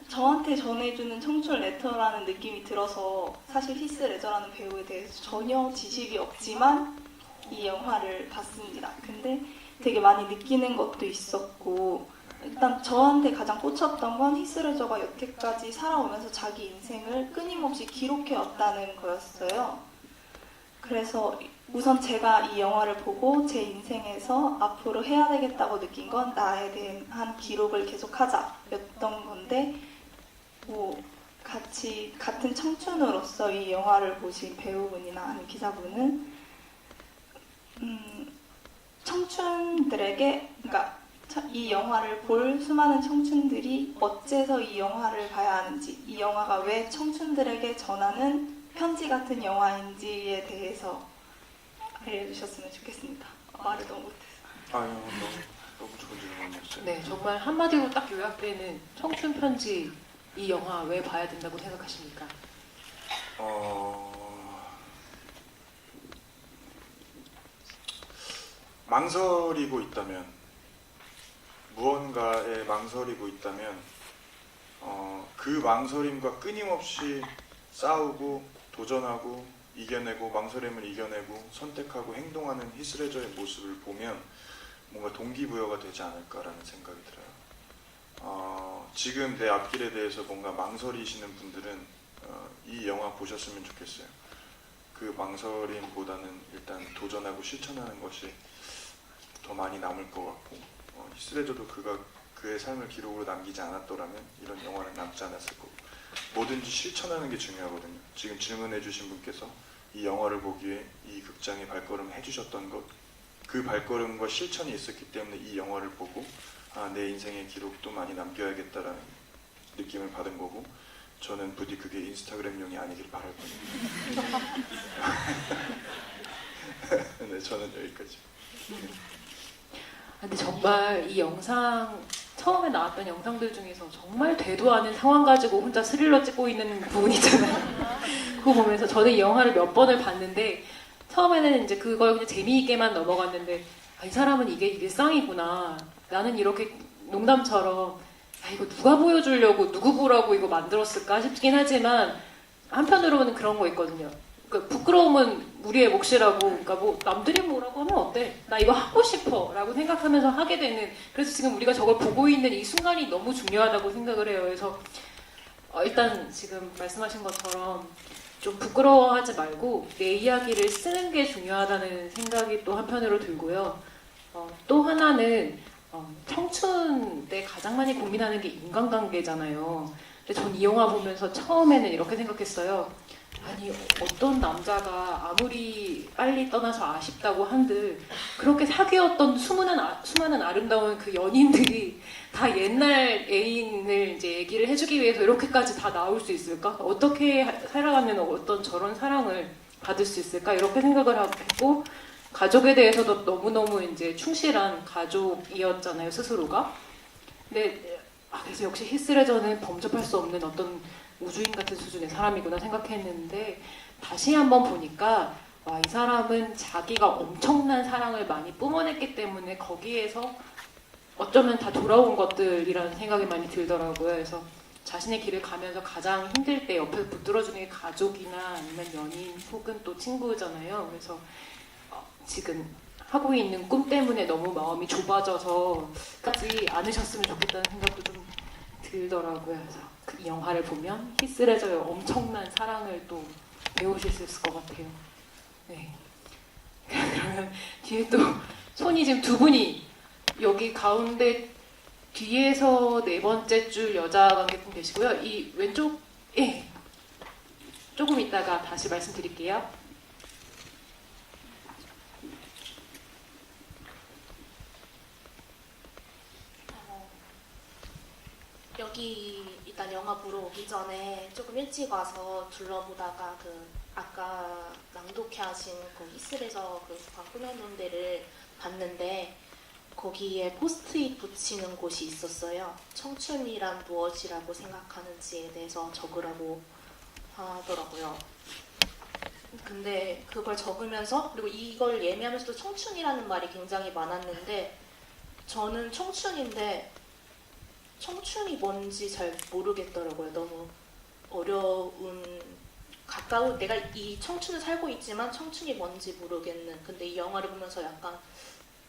저한테 전해주는 청춘 레터라는 느낌이 들어서 사실 히스 레저라는 배우에 대해서 전혀 지식이 없지만 이 영화를 봤습니다. 근데 되게 많이 느끼는 것도 있었고, 일단 저한테 가장 꽂혔던 건 히스 레저가 여태까지 살아오면서 자기 인생을 끊임없이 기록해왔다는 거였어요. 그래서 우선 제가 이 영화를 보고 제 인생에서 앞으로 해야 되겠다고 느낀 건 나에 대한 기록을 계속하자였던 건데, 뭐 같은 청춘으로서 이 영화를 보신 배우분이나 아니면 기자분은 청춘들에게, 그러니까 이 영화를 볼 수많은 청춘들이 어째서 이 영화를 봐야 하는지, 이 영화가 왜 청춘들에게 전하는 편지 같은 영화인지에 대해서 알려주셨으면 좋겠습니다. 말을 너무 못해서. 아유, 너무 좋은 질문이었어요. 네, 정말 한마디로 딱 요약되는 청춘 편지, 이 영화 왜 봐야 된다고 생각하십니까? 망설이고 있다면, 무언가에 망설이고 있다면 그 망설임과 끊임없이 싸우고 도전하고 이겨내고 망설임을 이겨내고 선택하고 행동하는 히스 레저의 모습을 보면 뭔가 동기부여가 되지 않을까라는 생각이 들어요. 지금 내 앞길에 대해서 뭔가 망설이시는 분들은 이 영화 보셨으면 좋겠어요. 그 망설임보다는 일단 도전하고 실천하는 것이 더 많이 남을 것 같고, 히스 레저도 그의 삶을 기록으로 남기지 않았더라면 이런 영화는 남지 않았을 거고, 뭐든지 실천하는 게 중요하거든요. 지금 질문해 주신 분께서 이 영화를 보기 위해 이 극장에 발걸음 해주셨던 것, 그 발걸음과 실천이 있었기 때문에 이 영화를 보고 내 인생의 기록도 많이 남겨야겠다라는 느낌을 받은 거고, 저는 부디 그게 인스타그램용이 아니길 바랄 뿐입니다. 네, 저는 여기까지. 근데 정말 이 영상, 처음에 나왔던 영상들 중에서 정말 되도 않은 상황 가지고 혼자 스릴러 찍고 있는 부분 있잖아요. 그거 보면서 저는 이 영화를 몇 번을 봤는데, 처음에는 이제 그걸 그냥 재미있게만 넘어갔는데, 이 사람은 이게 일상이구나. 나는 이렇게 농담처럼 이거 누가 보여주려고 누구 보라고 이거 만들었을까 싶긴 하지만, 한편으로는 그런 거 있거든요. 그러니까 부끄러움은 우리의 몫이라고, 그러니까 뭐 남들이 뭐라고 하면 어때? 나 이거 하고 싶어 라고 생각하면서 하게 되는, 그래서 지금 우리가 저걸 보고 있는 이 순간이 너무 중요하다고 생각을 해요. 그래서 일단 지금 말씀하신 것처럼 좀 부끄러워하지 말고 내 이야기를 쓰는 게 중요하다는 생각이 또 한편으로 들고요. 또 하나는 청춘 때 가장 많이 고민하는 게 인간관계잖아요. 근데 전 이 영화 보면서 처음에는 이렇게 생각했어요. 아니, 어떤 남자가 아무리 빨리 떠나서 아쉽다고 한들 그렇게 사귀었던 수많은 아름다운 그 연인들이 다 옛날 애인을 이제 얘기를 해주기 위해서 이렇게까지 다 나올 수 있을까? 어떻게 살아가면 어떤 저런 사랑을 받을 수 있을까? 이렇게 생각을 했고, 가족에 대해서도 너무너무 이제 충실한 가족이었잖아요, 스스로가. 근데 그래서 역시 히스레저는 범접할 수 없는 어떤 우주인 같은 수준의 사람이구나 생각했는데 다시 한번 보니까 와, 이 사람은 자기가 엄청난 사랑을 많이 뿜어냈기 때문에 거기에서 어쩌면 다 돌아온 것들이라는 생각이 많이 들더라고요. 그래서 자신의 길을 가면서 가장 힘들 때 옆에서 붙들어주는 게 가족이나 아니면 연인 혹은 또 친구잖아요. 그래서 지금 하고 있는 꿈 때문에 너무 마음이 좁아져서 까지 않으셨으면 좋겠다는 생각도 좀 들더라고요. 그래서 이 영화를 보면 히스레저의 엄청난 사랑을 또 배우실 수 있을 것 같아요. 네. 그러면 뒤에 또 손이 지금 두 분이 여기 가운데 뒤에서 네 번째 줄 여자 관객분 계시고요. 이 왼쪽에 조금 있다가 다시 말씀드릴게요. 여기 일단 영화 보러 오기 전에 조금 일찍 와서 둘러보다가 그 아까 낭독해 하신 그 히스레저 그 방 꾸며놓은 데를 봤는데 거기에 포스트잇 붙이는 곳이 있었어요. 청춘이란 무엇이라고 생각하는지에 대해서 적으라고 하더라고요. 근데 그걸 적으면서 그리고 이걸 예매하면서도 청춘이라는 말이 굉장히 많았는데 저는 청춘인데 청춘이 뭔지 잘 모르겠더라고요. 너무 어려운 가까운 내가 이 청춘을 살고 있지만 청춘이 뭔지 모르겠는. 근데 이 영화를 보면서 약간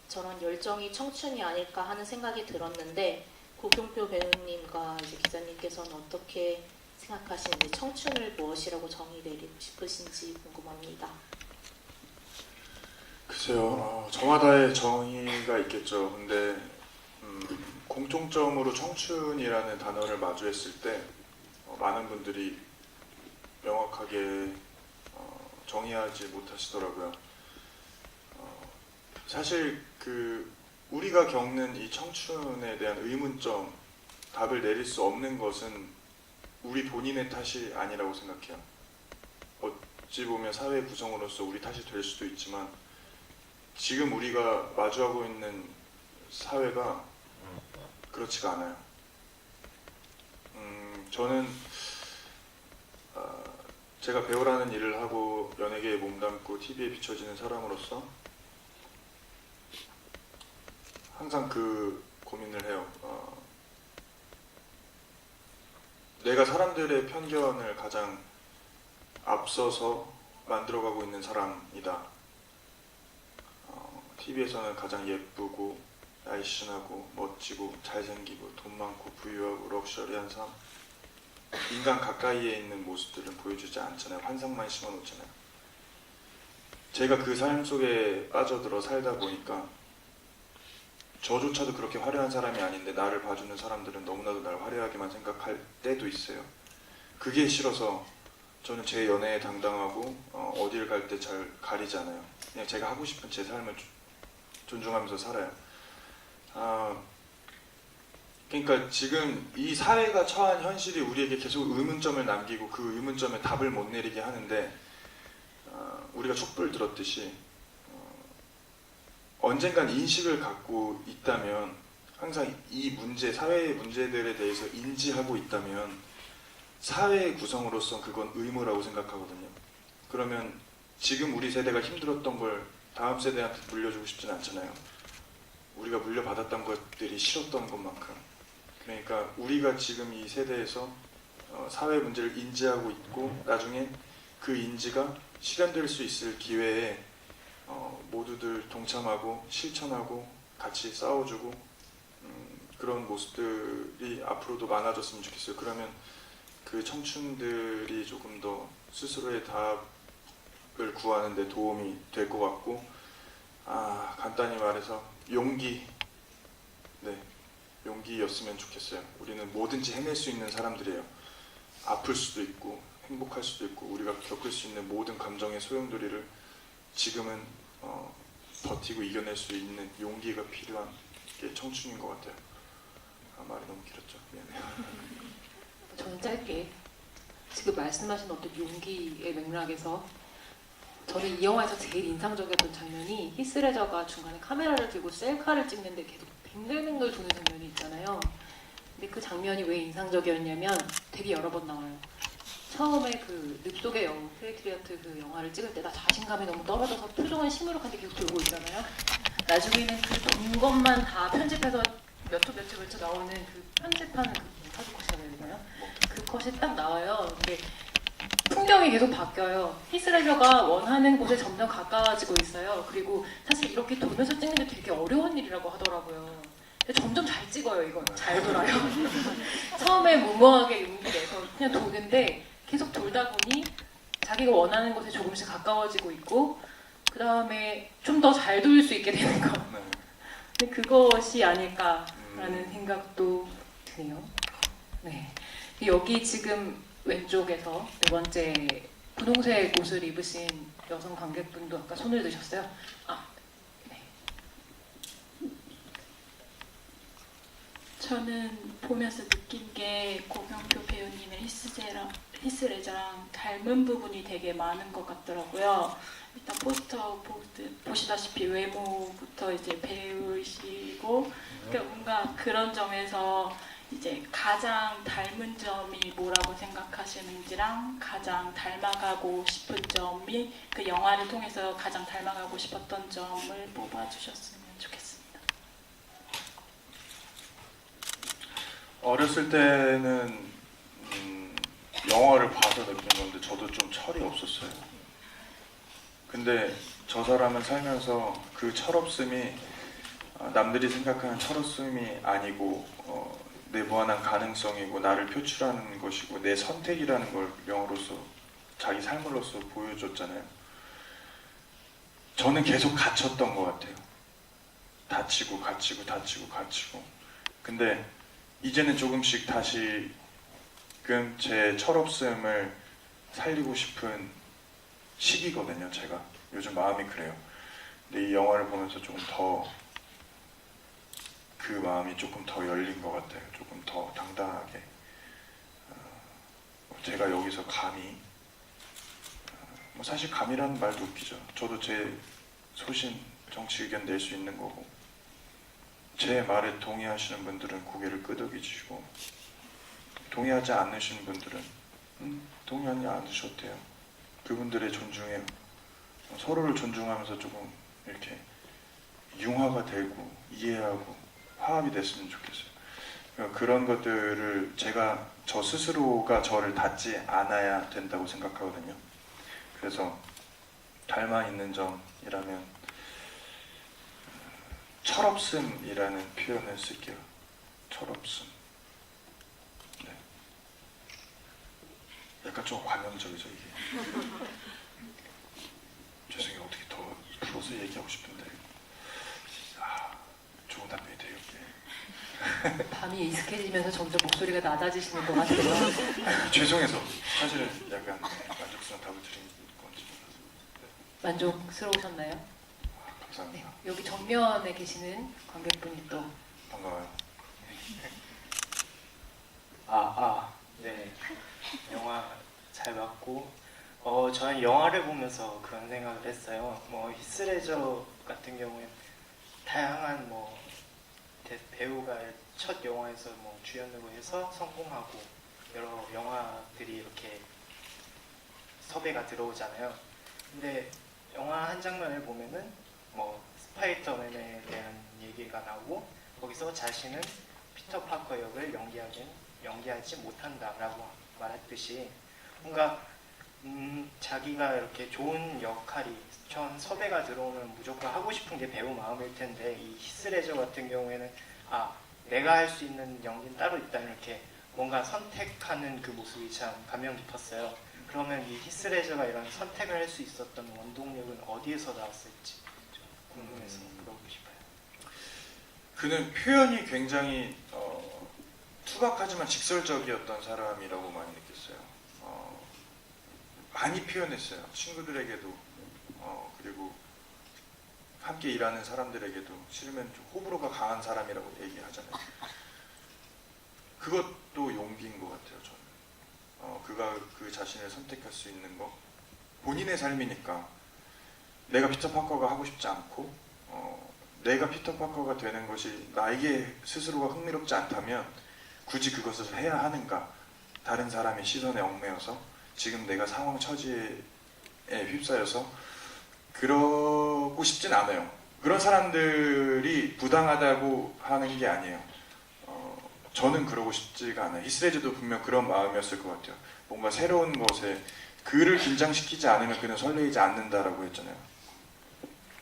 저런 열정이 청춘이 아닐까 하는 생각이 들었는데 고경표 배우님과 이제 기자님께서는 어떻게 생각하시는지 청춘을 무엇이라고 정의 내리고 싶으신지 궁금합니다. 글쎄요, 저마다의 정의가 있겠죠. 근데 공통점으로 청춘이라는 단어를 마주했을 때 많은 분들이 명확하게 정의하지 못하시더라고요. 사실 우리가 겪는 이 청춘에 대한 의문점, 답을 내릴 수 없는 것은 우리 본인의 탓이 아니라고 생각해요. 어찌 보면 사회 구성으로서 우리 탓이 될 수도 있지만 지금 우리가 마주하고 있는 사회가 그렇지가 않아요. 저는 제가 배우라는 일을 하고 연예계에 몸담고 TV에 비춰지는 사람으로서 항상 그 고민을 해요. 내가 사람들의 편견을 가장 앞서서 만들어가고 있는 사람이다. TV에서는 가장 예쁘고 날씬하고 멋지고 잘생기고 돈 많고 부유하고 럭셔리한 삶, 인간 가까이에 있는 모습들은 보여주지 않잖아요. 환상만 심어놓잖아요. 제가 그 삶 속에 빠져들어 살다 보니까 저조차도 그렇게 화려한 사람이 아닌데 나를 봐주는 사람들은 너무나도 날 화려하게만 생각할 때도 있어요. 그게 싫어서 저는 제 연애에 당당하고 어딜 갈 때 잘 가리잖아요. 그냥 제가 하고 싶은 제 삶을 존중하면서 살아요. 그러니까 지금 이 사회가 처한 현실이 우리에게 계속 의문점을 남기고 그 의문점에 답을 못 내리게 하는데 우리가 촛불 들었듯이 언젠간 인식을 갖고 있다면 항상 이 문제, 사회의 문제들에 대해서 인지하고 있다면 사회의 구성으로서 그건 의무라고 생각하거든요. 그러면 지금 우리 세대가 힘들었던 걸 다음 세대한테 물려주고 싶진 않잖아요. 우리가 물려받았던 것들이 싫었던 것만큼. 그러니까 우리가 지금 이 세대에서 사회 문제를 인지하고 있고 나중에 그 인지가 실현될 수 있을 기회에 모두들 동참하고 실천하고 같이 싸워주고 그런 모습들이 앞으로도 많아졌으면 좋겠어요. 그러면 그 청춘들이 조금 더 스스로의 답을 구하는 데 도움이 될 것 같고 간단히 말해서 용기였으면 좋겠어요. 우리는 뭐든지 해낼 수 있는 사람들이에요. 아플 수도 있고 행복할 수도 있고 우리가 겪을 수 있는 모든 감정의 소용돌이를 지금은 버티고 이겨낼 수 있는 용기가 필요한 게 청춘인 것 같아요. 말이 너무 길었죠. 미안해요. 저는 짧게 지금 말씀하신 어떤 용기의 맥락에서 저는 이 영화에서 제일 인상적이었던 장면이 히스레저가 중간에 카메라를 들고 셀카를 찍는데 계속 뱅글뱅글 도는 장면이 있잖아요. 근데 그 장면이 왜 인상적이었냐면 되게 여러 번 나와요. 처음에 그 늪속의 영웅 페이트리어트 그 영화를 찍을 때 나 자신감이 너무 떨어져서 표정은 시무룩한데 계속 돌고 있잖아요. 나중에는 그 돈 것만 다 편집해서 몇 초 나오는 그 편집하는 그 몬타주 컷이라고 해야 되나요? 그 컷이 딱 나와요. 근데 풍경이 계속 바뀌어요. 히스레저가 원하는 곳에 점점 가까워지고 있어요. 그리고 사실 이렇게 돌면서 찍는 게 되게 어려운 일이라고 하더라고요. 근데 점점 잘 찍어요, 이건. 잘 돌아요. 처음에 무모하게 용기 내서 그냥 도는데 계속 돌다 보니 자기가 원하는 곳에 조금씩 가까워지고 있고 그 다음에 좀 더 잘 돌 수 있게 되는 거. 네. 근데 그것이 아닐까라는 생각도 드네요. 네. 여기 지금 왼쪽에서 네 번째 분홍색 옷을 입으신 여성 관객분도 아까 손을 드셨어요. 네. 저는 보면서 느낀 게 고경표 배우님의 히스레저랑 닮은 부분이 되게 많은 것 같더라고요. 일단 포스터 보시다시피 외모부터 이제 배우시고 그러니까 뭔가 그런 점에서 이제 가장 닮은 점이 뭐라고 생각하시는지랑 가장 닮아가고 싶은 점이 그 영화를 통해서 가장 닮아가고 싶었던 점을 뽑아주셨으면 좋겠습니다. 어렸을 때는 영화를 봐서 느낀 건데 저도 좀 철이 없었어요. 근데 저 사람은 살면서 그 철없음이 남들이 생각하는 철없음이 아니고 내 무한한 가능성이고 나를 표출하는 것이고 내 선택이라는 걸 영어로서 자기 삶으로서 보여줬잖아요. 저는 계속 갇혔던 것 같아요. 다치고 근데 이제는 조금씩 다시금 제 철없음을 살리고 싶은 시기거든요. 제가 요즘 마음이 그래요. 근데 이 영화를 보면서 조금 더 그 마음이 조금 더 열린 것 같아요. 조금 더 당당하게 제가 여기서 감히 뭐 사실 감이라는 말도 웃기죠. 저도 제 소신 정치 의견 낼 수 있는 거고 제 말에 동의하시는 분들은 고개를 끄덕이시고 동의하지 않으시는 분들은 동의하지 않으셔도 돼요. 그분들의 존중해요. 서로를 존중하면서 조금 이렇게 융화가 되고 이해하고 화합이 됐으면 좋겠어요. 그런 것들을 제가 저 스스로가 저를 닫지 않아야 된다고 생각하거든요. 그래서 닮아 있는 점이라면 철없음이라는 표현을 쓸게요. 철없음. 네. 약간 좀 관념적이죠 이게. 죄송해요. 어떻게 더 풀어서 얘기하고 싶은데 좋은 답변이 돼요. 밤이 익숙해지면서 점점 목소리가 낮아지시는 것 같아요. 죄송해서 사실은 약간 만족스러운 답을 드린 건지 몰라서. 만족스러우셨나요? 감사합니다. 네. 여기 정면에 계시는 관객분이 또 반가워요. 네. 영화 잘 봤고, 저는 영화를 보면서 그런 생각을 했어요. 히스레저 같은 경우에 다양한 배우가 첫 영화에서 주연으로 해서 성공하고 여러 영화들이 이렇게 섭외가 들어오잖아요. 근데 영화 한 장면을 보면은 스파이더맨에 대한 얘기가 나오고 거기서 자신은 피터 파커 역을 연기하지 못한다라고 말했듯이 뭔가 자기가 이렇게 좋은 역할이 전 섭외가 들어오면 무조건 하고 싶은 게 배우 마음일 텐데 이 히스레저 같은 경우에는 내가 할 수 있는 연기는 따로 있다 이렇게 뭔가 선택하는 그 모습이 참 감명 깊었어요. 그러면 이 히스레저가 이런 선택을 할 수 있었던 원동력은 어디에서 나왔을지 좀 궁금해서 물어보고 싶어요. 그는 표현이 굉장히 투박하지만 직설적이었던 사람이라고 많이 느꼈어요. 많이 표현했어요. 친구들에게도 그리고 함께 일하는 사람들에게도 싫으면 좀 호불호가 강한 사람이라고 얘기하잖아요. 그것도 용기인 것 같아요. 저는 그가 그 자신을 선택할 수 있는 거 본인의 삶이니까 내가 피터 파커가 하고 싶지 않고 내가 피터 파커가 되는 것이 나에게 스스로가 흥미롭지 않다면 굳이 그것을 해야 하는가? 다른 사람의 시선에 얽매여서 지금 내가 상황 처지에 휩싸여서 그러고 싶진 않아요. 그런 사람들이 부당하다고 하는 게 아니에요. 저는 그러고 싶지가 않아요. 히스레즈도 분명 그런 마음이었을 것 같아요. 뭔가 새로운 것에 그를 긴장시키지 않으면 그는 설레이지 않는다라고 했잖아요.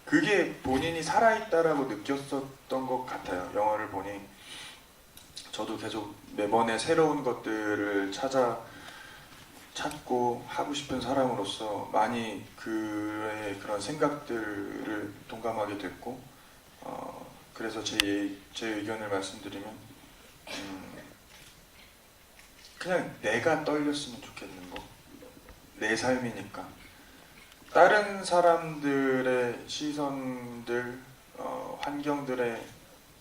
그게 본인이 살아있다라고 느꼈었던 것 같아요. 영화를 보니 저도 계속 매번에 새로운 것들을 찾고 하고 싶은 사람으로서 많이 그의 그런 생각들을 동감하게 됐고 그래서 제 의견을 말씀드리면 그냥 내가 떨렸으면 좋겠는 거. 내 삶이니까 다른 사람들의 시선들, 환경들에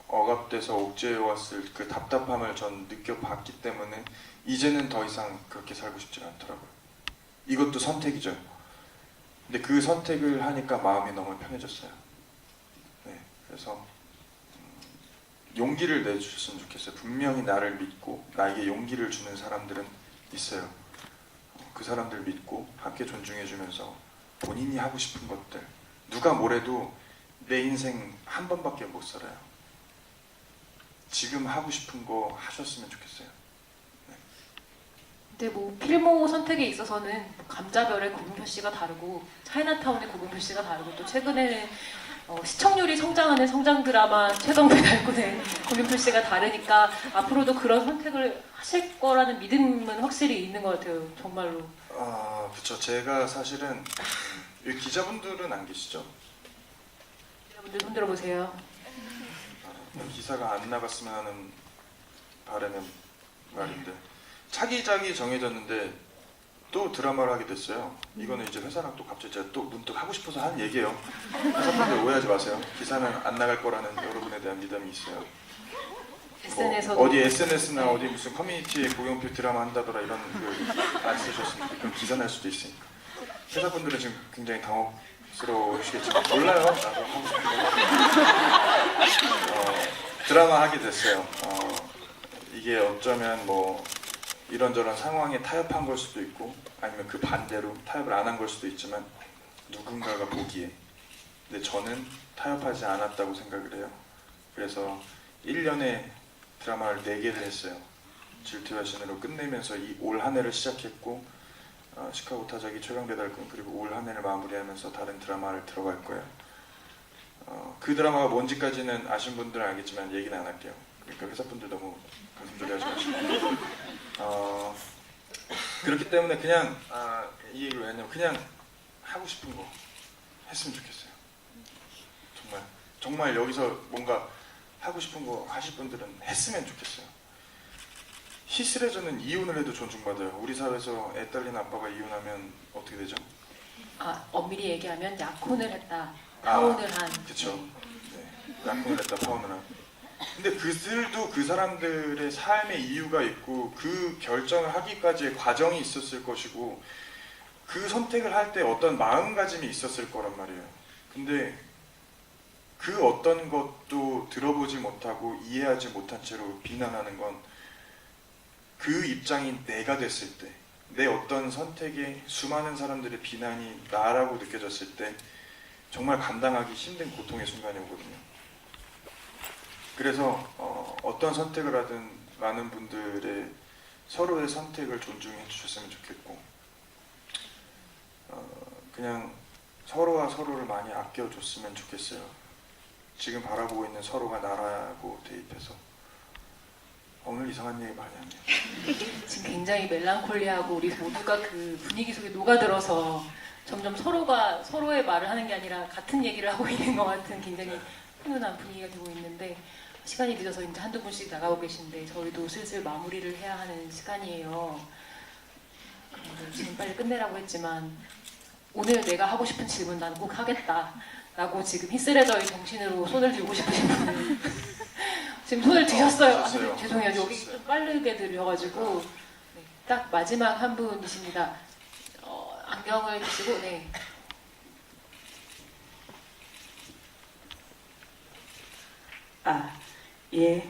억압돼서 옥죄해왔을 그 답답함을 전 느껴봤기 때문에 이제는 더 이상 그렇게 살고 싶지 않더라고요. 이것도 선택이죠. 근데 그 선택을 하니까 마음이 너무 편해졌어요. 네, 그래서 용기를 내주셨으면 좋겠어요. 분명히 나를 믿고 나에게 용기를 주는 사람들은 있어요. 그 사람들 믿고 함께 존중해주면서 본인이 하고 싶은 것들, 누가 뭐래도 내 인생 한 번밖에 못 살아요. 지금 하고 싶은 거 하셨으면 좋겠어요. 근데 뭐 필모 선택에 있어서는 감자별의 고금표 씨가 다르고 차이나타운의 고금표 씨가 다르고 또 최근에는 시청률이 성장하는 성장 드라마 최강배 달군의 고금표 씨가 다르니까 앞으로도 그런 선택을 하실 거라는 믿음은 확실히 있는 것 같아요. 정말로. 그쵸. 제가 사실은 여기 기자분들은 안 계시죠? 여러분들 손 들어보세요. 기사가 안 나갔으면 하는 바람의 말인데 차기작이 정해졌는데 또 드라마를 하게 됐어요. 이거는 이제 회사랑 또 갑자기 제가 또 문득 하고 싶어서 하는 얘기예요. 회사분들 오해하지 마세요. 기사는 안 나갈 거라는 여러분에 대한 믿음이 있어요. SNS에서도 어디 SNS나 어디 무슨 커뮤니티에 고용표 드라마 한다더라 이런 글 안 쓰셨으니까 그럼 기사 날 수도 있으니까 회사분들은 지금 굉장히 당혹스러우시겠지만 몰라요. 나도 하고 싶은 거 드라마 하게 됐어요. 이게 어쩌면 뭐 이런저런 상황에 타협한 걸 수도 있고 아니면 그 반대로 타협을 안 한 걸 수도 있지만 누군가가 보기에 근데 저는 타협하지 않았다고 생각을 해요. 그래서 1년에 드라마를 4개를 했어요. 질투와 신으로 끝내면서 올 한 해를 시작했고 시카고 타자기 최강배 달군 그리고 올 한 해를 마무리하면서 다른 드라마를 들어갈 거예요. 그 드라마가 뭔지까지는 아신 분들은 알겠지만 얘기는 안 할게요. 그러니까 회사분들 너무 가슴졸이 하지 마시고 그렇기 때문에 그냥 이 얘기를 왜 했냐면 그냥 하고 싶은 거 했으면 좋겠어요. 정말 여기서 뭔가 하고 싶은 거 하실 분들은 했으면 좋겠어요. 히스레저는 이혼을 해도 존중받아요. 우리 사회에서 애 딸린 아빠가 이혼하면 어떻게 되죠? 엄밀히 얘기하면 약혼을 했다. 파혼을 한. 그쵸. 네. 약혼을 했다 파혼을 한. 근데 그들도 그 사람들의 삶의 이유가 있고 그 결정을 하기까지의 과정이 있었을 것이고 그 선택을 할 때 어떤 마음가짐이 있었을 거란 말이에요. 근데 그 어떤 것도 들어보지 못하고 이해하지 못한 채로 비난하는 건 그 입장인 내가 됐을 때 내 어떤 선택에 수많은 사람들의 비난이 나라고 느껴졌을 때 정말 감당하기 힘든 고통의 순간이 오거든요. 그래서 어떤 선택을 하든 많은 분들의 서로의 선택을 존중해 주셨으면 좋겠고 그냥 서로와 서로를 많이 아껴줬으면 좋겠어요. 지금 바라보고 있는 서로가 나라고 대입해서 오늘 이상한 얘기 많이 하네요. 지금 굉장히 멜랑콜리하고 우리 모두가 그 분위기 속에 녹아들어서 점점 서로가 서로의 말을 하는 게 아니라 같은 얘기를 하고 있는 것 같은 굉장히 훈훈한 분위기가 되고 있는데 시간이 늦어서 이제 한두 분씩 나가고 계신데 저희도 슬슬 마무리를 해야 하는 시간이에요. 지금 빨리 끝내라고 했지만 오늘 내가 하고 싶은 질문 난 꼭 하겠다 라고 지금 히스레저의 정신으로 손을 들고 싶으신 분은 지금 손을 드셨어요. 죄송해요. 여기 좀 빠르게 들여가지고 네, 딱 마지막 한 분이십니다. 안경을 드시고 네. 예,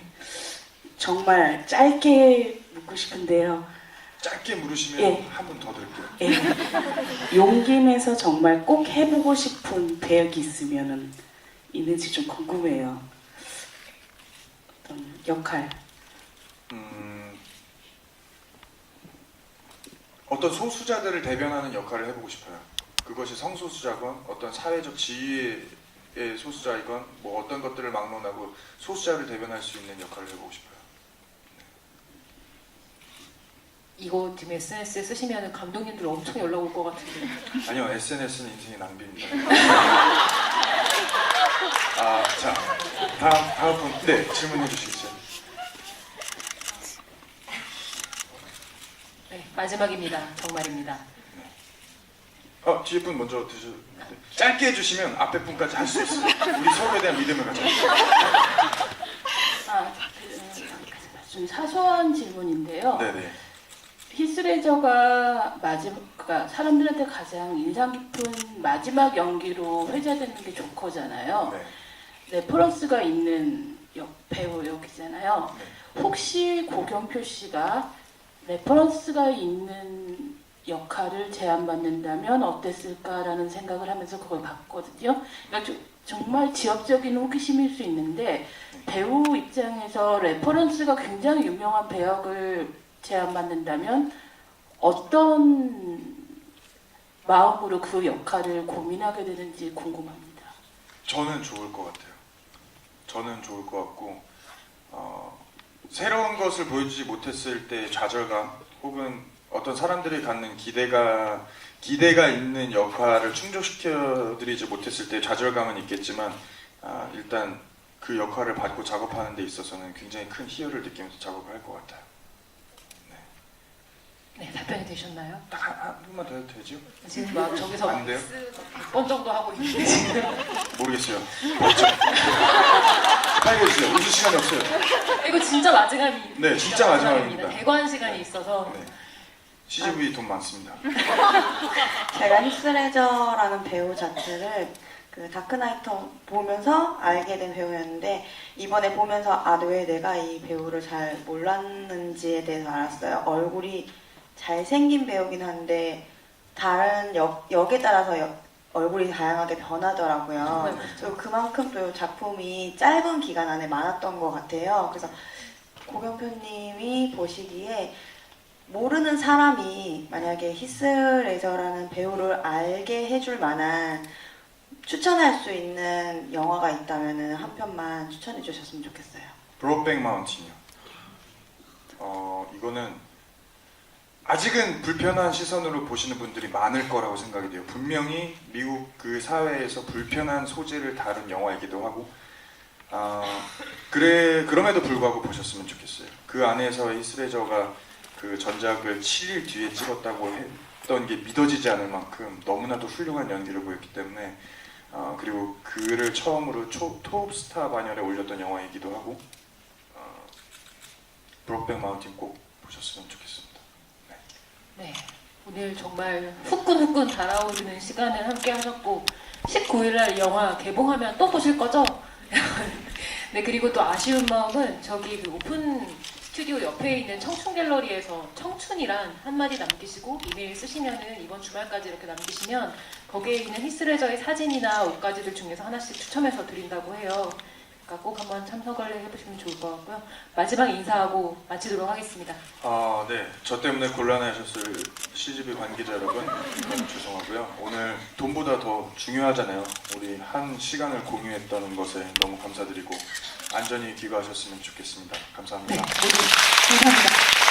정말 짧게 묻고 싶은데요. 짧게 물으시면 예. 한 분 더 드릴게요. 예, 용기 내서 정말 꼭 해보고 싶은 배역이 있으면은 있는지 좀 궁금해요. 어떤 역할. 어떤 소수자들을 대변하는 역할을 해보고 싶어요. 그것이 성소수자건 어떤 사회적 지위의 소수자이건 뭐 어떤 것들을 막론하고 소수자를 대변할 수 있는 역할을 해보고 싶어요. 이거 지금 SNS에 쓰시면 감독님들 엄청 연락 올 것 같은데. 아니요, SNS는 인생의 낭비입니다. 자, 다음 분, 네, 질문해 주시겠어요? 네, 마지막입니다. 정말입니다. 뒤에 분 먼저 짧게 해주시면 앞에 분까지 할 수 있어요. 우리 서로에 대한 믿음을 가져. 좀 사소한 질문인데요. 네네. 히스레저가 그러니까 사람들한테 가장 인상 깊은 마지막 연기로 회자되는 게 조커잖아요. 네. 레퍼런스가 있는 배우 역이잖아요. 네. 혹시 고경표 씨가 레퍼런스가 있는 역할을 제안받는다면 어땠을까라는 생각을 하면서 그걸 봤거든요. 그러니까 정말 지엽적인 호기심일 수 있는데 배우 입장에서 레퍼런스가 굉장히 유명한 배역을 제안받는다면 어떤 마음으로 그 역할을 고민하게 되는지 궁금합니다. 저는 좋을 것 같아요. 저는 좋을 것 같고 새로운 것을 보여주지 못했을 때 좌절감 혹은 어떤 사람들이 갖는 기대가 있는 역할을 충족시켜드리지 못했을 때 좌절감은 있겠지만 일단 그 역할을 받고 작업하는 데 있어서는 굉장히 큰 희열을 느끼면서 작업을 할 것 같아요. 네, 답변이 되셨나요? 딱 한 분만 더 해도 되죠? 지금 막 저기서 안 돼요? 100번 정도 하고 있는데 지금. 모르겠어요. 없죠. 빨리 해주세요. 웃을 시간이 없어요. 이거 진짜 마지막입니다. 네, 진짜 마지막입니다. 대관 시간이 있어서. 네. CGV 돈 많습니다. 제가 히스레저라는 배우 자체를 그 다크나이트 보면서 알게 된 배우였는데 이번에 보면서 왜 내가 이 배우를 잘 몰랐는지에 대해서 알았어요. 얼굴이 잘생긴 배우긴 한데 다른 역에 따라서 얼굴이 다양하게 변하더라고요. 그리고 그만큼 또 작품이 짧은 기간 안에 많았던 것 같아요. 그래서 고경표님이 보시기에 모르는 사람이 만약에 히스레저라는 배우를 알게 해줄 만한 추천할 수 있는 영화가 있다면 한 편만 추천해 주셨으면 좋겠어요. 브로백 마운틴이요. 이거는 아직은 불편한 시선으로 보시는 분들이 많을 거라고 생각이 돼요. 분명히 미국 그 사회에서 불편한 소재를 다룬 영화이기도 하고 그럼에도 불구하고 보셨으면 좋겠어요. 그 안에서 히스레저가 그 전작을 7일 뒤에 찍었다고 했던 게 믿어지지 않을 만큼 너무나도 훌륭한 연기를 보였기 때문에 그리고 그를 처음으로 톱스타 반열에 올렸던 영화이기도 하고 브로백 마운틴 꼭 보셨으면 좋겠습니다. 네, 오늘 정말 후끈후끈 달아오르는 시간을 함께 하셨고 19일날 영화 개봉하면 또 보실 거죠? 네, 그리고 또 아쉬운 마음은 저기 그 오픈 스튜디오 옆에 있는 청춘 갤러리에서 청춘이란 한마디 남기시고 이메일 쓰시면은 이번 주말까지 이렇게 남기시면 거기에 있는 히스레저의 사진이나 옷가지들 중에서 하나씩 추첨해서 드린다고 해요. 그러니까 꼭 한번 참석을 해보시면 좋을 것 같고요. 마지막 인사하고 마치도록 하겠습니다. 네. 저 때문에 곤란해하셨을 CGV 관계자 여러분 너무 죄송하고요. 오늘 돈보다 더 중요하잖아요. 우리 한 시간을 공유했다는 것에 너무 감사드리고 안전히 귀가하셨으면 좋겠습니다. 감사합니다. 네, 모두 감사합니다.